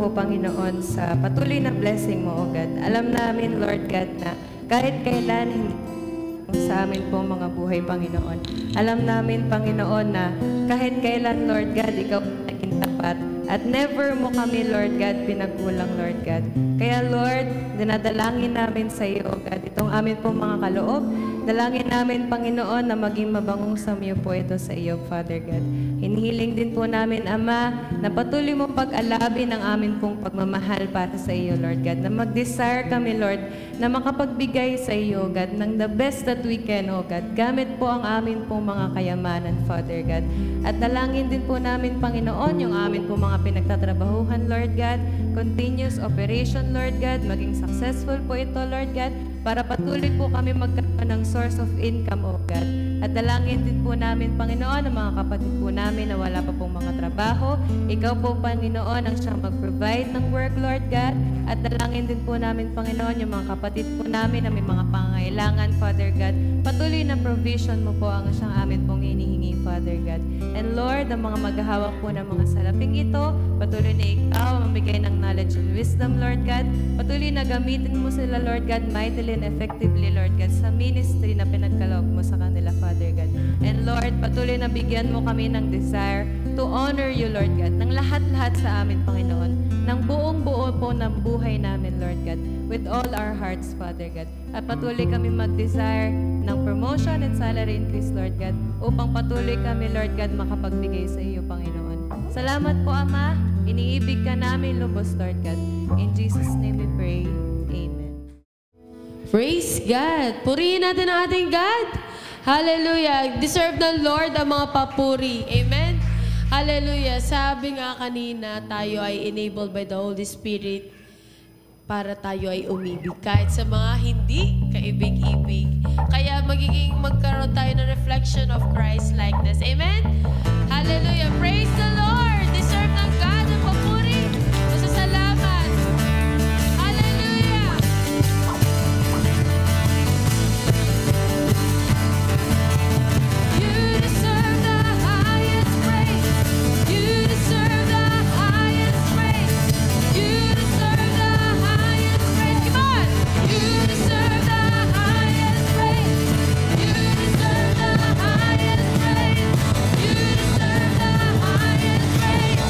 po, Panginoon, sa patuloy na blessing mo, O God. Alam namin, Lord God, na kahit kailan hindi sa amin po mga buhay, Panginoon. Alam namin, Panginoon, na kahit kailan, Lord God, Ikaw naging tapat at never mo kami, Lord God, pinagkulang, Lord God. Kaya, Lord, dinadalangin namin sa iyo, God, itong amin po mga kaloob. Dalangin namin, Panginoon, na maging mabangong samyo po ito sa iyo, Father God. Hinihiling din po namin, Ama, na patuloy mo pag-alabin ang amin pong pagmamahal para sa iyo, Lord God. Na mag-desire kami, Lord, na makapagbigay sa iyo, God, ng the best that we can, O God. Gamit po ang amin pong mga kayamanan, Father God. At dalangin din po namin, Panginoon, yung amin pong mga pinagtatrabahuhan, Lord God. Continuous operation, Lord God. Maging successful po ito, Lord God, para patuloy po kami magkaroon ng source of income, O God. At dalangin din po namin, Panginoon, ang mga kapatid po namin na wala pa pong mga trabaho. Ikaw po, Panginoon, ang siyang mag-provide ng work, Lord God. At dalangin din po namin, Panginoon, yung mga kapatid po namin na may mga pangangailangan, Father God. Patuloy na provision mo po ang siyang amin pong hinihingi, Father God. And Lord, ang mga maghahawak po ng mga salaping ito, patuloy na ikaw mamigay ng knowledge and wisdom, Lord God. Patuloy na gamitin mo sila, Lord God, mightily and effectively, Lord God, sa ministry na pinagkaloob mo sa kanila, Father God. And Lord, patuloy na bigyan mo kami ng desire to honor you, Lord God, ng lahat-lahat sa amin, Panginoon, ng buong-buo po ng buhay namin, Lord God, with all our hearts, Father God. At patuloy kami mag-desire ng promotion and salary increase, Lord God, upang patuloy kami, Lord God, makapagbigay sa iyo, Panginoon. Salamat po, Ama. Iniibig ka namin lubos, Lord God. In Jesus' name we pray. Amen. Praise God! Purihin natin ang ating God! Hallelujah! Deserve ng Lord ang mga papuri. Amen? Hallelujah! Sabi nga kanina, tayo ay enabled by the Holy Spirit para tayo ay umibig. Kahit sa mga hindi kaibig-ibig. Kaya magkaroon tayo ng reflection of Christ-likeness. Amen? Hallelujah! Praise the Lord! Deserve ng God ang papuri. Masasalamat. Hallelujah! You deserve the highest praise. You deserve the highest praise. You deserve the highest praise. Come on! You deserve the highest praise. You deserve the highest praise. You deserve the highest praise.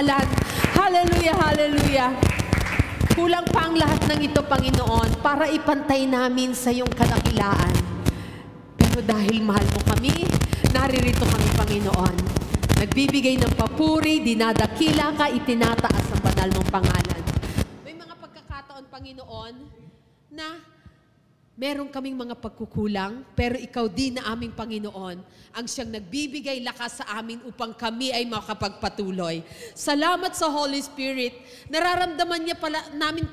pangalan. Hallelujah, hallelujah. Kulang pa ang lahat ng ito, Panginoon, para ipantay namin sa iyong kadakilaan. Pero dahil mahal mo kami, naririto kami, Panginoon. Nagbibigay ng papuri, dinadakila ka, itinataas ang banal mong pangalan. May mga pagkakataon, Panginoon, na meron kaming mga pagkukulang, pero ikaw din na aming Panginoon ang siyang nagbibigay lakas sa amin upang kami ay makapagpatuloy. Salamat sa Holy Spirit. Nararamdaman niya namin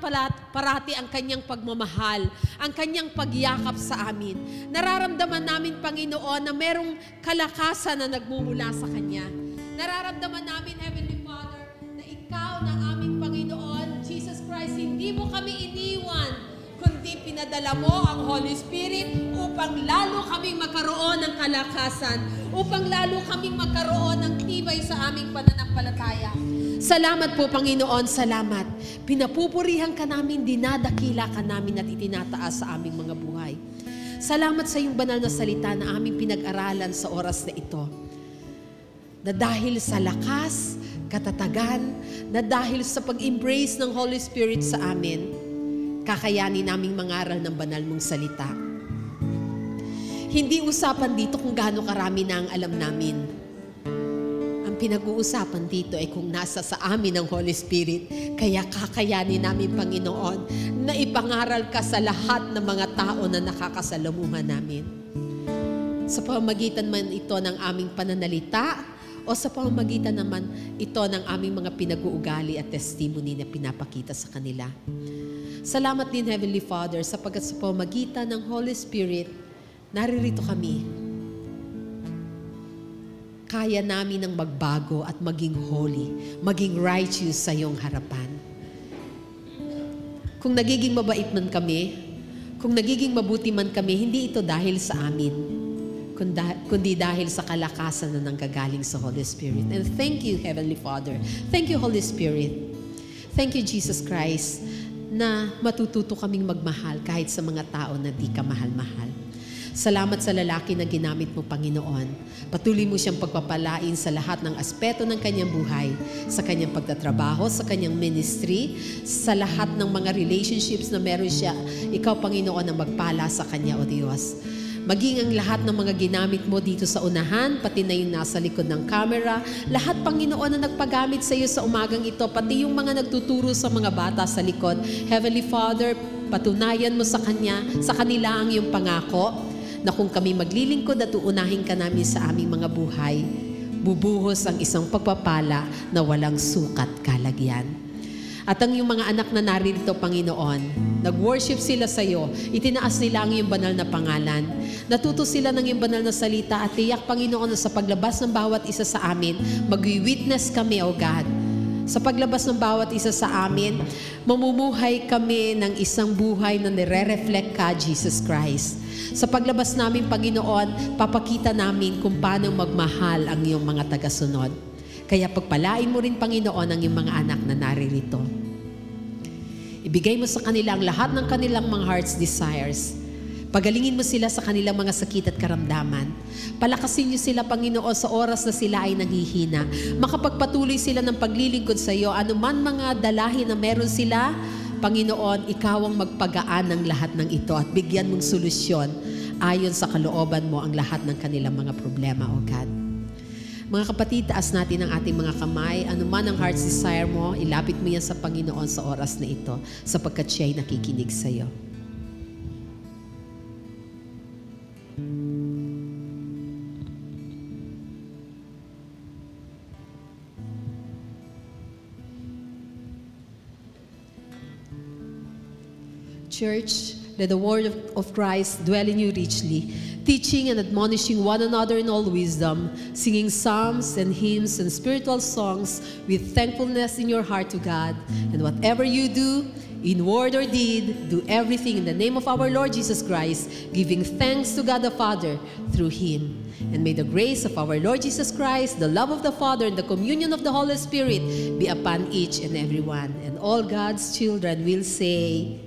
parati ang kanyang pagmamahal, ang kanyang pagyakap sa amin. Nararamdaman namin, Panginoon, na merong kalakasan na nagmumula sa Kanya. Nararamdaman namin, Heavenly Father, na ikaw na aming Panginoon, Jesus Christ, hindi mo kami iniwan, kundi pinadala mo ang Holy Spirit upang lalo kaming magkaroon ng kalakasan, upang lalo kaming magkaroon ng tibay sa aming pananampalataya. Salamat po, Panginoon, salamat. Pinapupurihan ka namin, dinadakila ka namin at itinataas sa aming mga buhay. Salamat sa iyong banal na salita na aming pinag-aralan sa oras na ito. Na dahil sa lakas, katatagan, na dahil sa pag-embrace ng Holy Spirit sa amin, kakayanin naming mangaral ng banal mong salita. Hindi usapan dito kung gaano karami na ang alam namin. Ang pinag-uusapan dito ay kung nasa sa amin ang Holy Spirit, kaya kakayanin namin, Panginoon, na ipangaral ka sa lahat ng mga tao na nakakasalamuhan namin. Sa pamamagitan man ito ng aming pananalita, o sa pamamagitan naman ito ng aming mga pinag-uugali at testimony na pinapakita sa kanila. Salamat din, Heavenly Father, sapagkat sa pamamagitan ng Holy Spirit, naririto kami. Kaya namin ang magbago at maging holy, maging righteous sa iyong harapan. Kung nagiging mabait man kami, kung nagiging mabuti man kami, hindi ito dahil sa amin, kundi dahil sa kalakasan na nanggagaling sa Holy Spirit. And thank you, Heavenly Father. Thank you, Holy Spirit. Thank you, Jesus Christ, na matututo kaming magmahal kahit sa mga tao na di ka mahal-mahal. Salamat sa lalaki na ginamit mo, Panginoon. Patuloy mo siyang pagpapalain sa lahat ng aspeto ng kanyang buhay, sa kanyang pagtatrabaho, sa kanyang ministry, sa lahat ng mga relationships na meron siya. Ikaw, Panginoon, ang magpala sa kanya, O Diyos. Maging ang lahat ng mga ginamit mo dito sa unahan, pati na yung nasa likod ng camera, lahat, Panginoon, na nagpagamit sa iyo sa umagang ito, pati yung mga nagtuturo sa mga bata sa likod. Heavenly Father, patunayan mo sa kanila ang iyong pangako, na kung kami maglilingkod at uunahin ka namin sa aming mga buhay, bubuhos ang isang pagpapala na walang sukat kalagyan. At ang iyong mga anak na naririto, Panginoon, nag-worship sila sa iyo, itinaas nila ang iyong banal na pangalan, natuto sila ng iyong banal na salita at tiyak, Panginoon, na sa paglabas ng bawat isa sa amin, mag-witness kami, O God. Sa paglabas ng bawat isa sa amin, mamumuhay kami ng isang buhay na nire-reflect ka, Jesus Christ. Sa paglabas namin, Panginoon, papakita namin kung paano magmahal ang iyong mga tagasunod. Kaya pagpalain mo rin, Panginoon, ang iyong mga anak na naririto. Ibigay mo sa kanila ang lahat ng kanilang mga heart's desires. Pagalingin mo sila sa kanilang mga sakit at karamdaman. Palakasin niyo sila, Panginoon, sa oras na sila ay nanghihina. Makapagpatuloy sila ng paglilingkod sa iyo. Anuman mga dalahin na meron sila, Panginoon, ikaw ang magpagaan ng lahat ng ito at bigyan mong solusyon ayon sa kalooban mo ang lahat ng kanilang mga problema, O God. Mga kapatid, taas natin ang ating mga kamay. Anuman ang heart's desire mo, ilapit mo yan sa Panginoon sa oras na ito, sapagkat siya ay nakikinig sa iyo. Church, let the word of Christ dwell in you richly, teaching and admonishing one another in all wisdom, singing psalms and hymns and spiritual songs with thankfulness in your heart to God. And whatever you do, in word or deed, do everything in the name of our Lord Jesus Christ, giving thanks to God the Father through Him. And may the grace of our Lord Jesus Christ, the love of the Father, and the communion of the Holy Spirit be upon each and every one. And all God's children will say,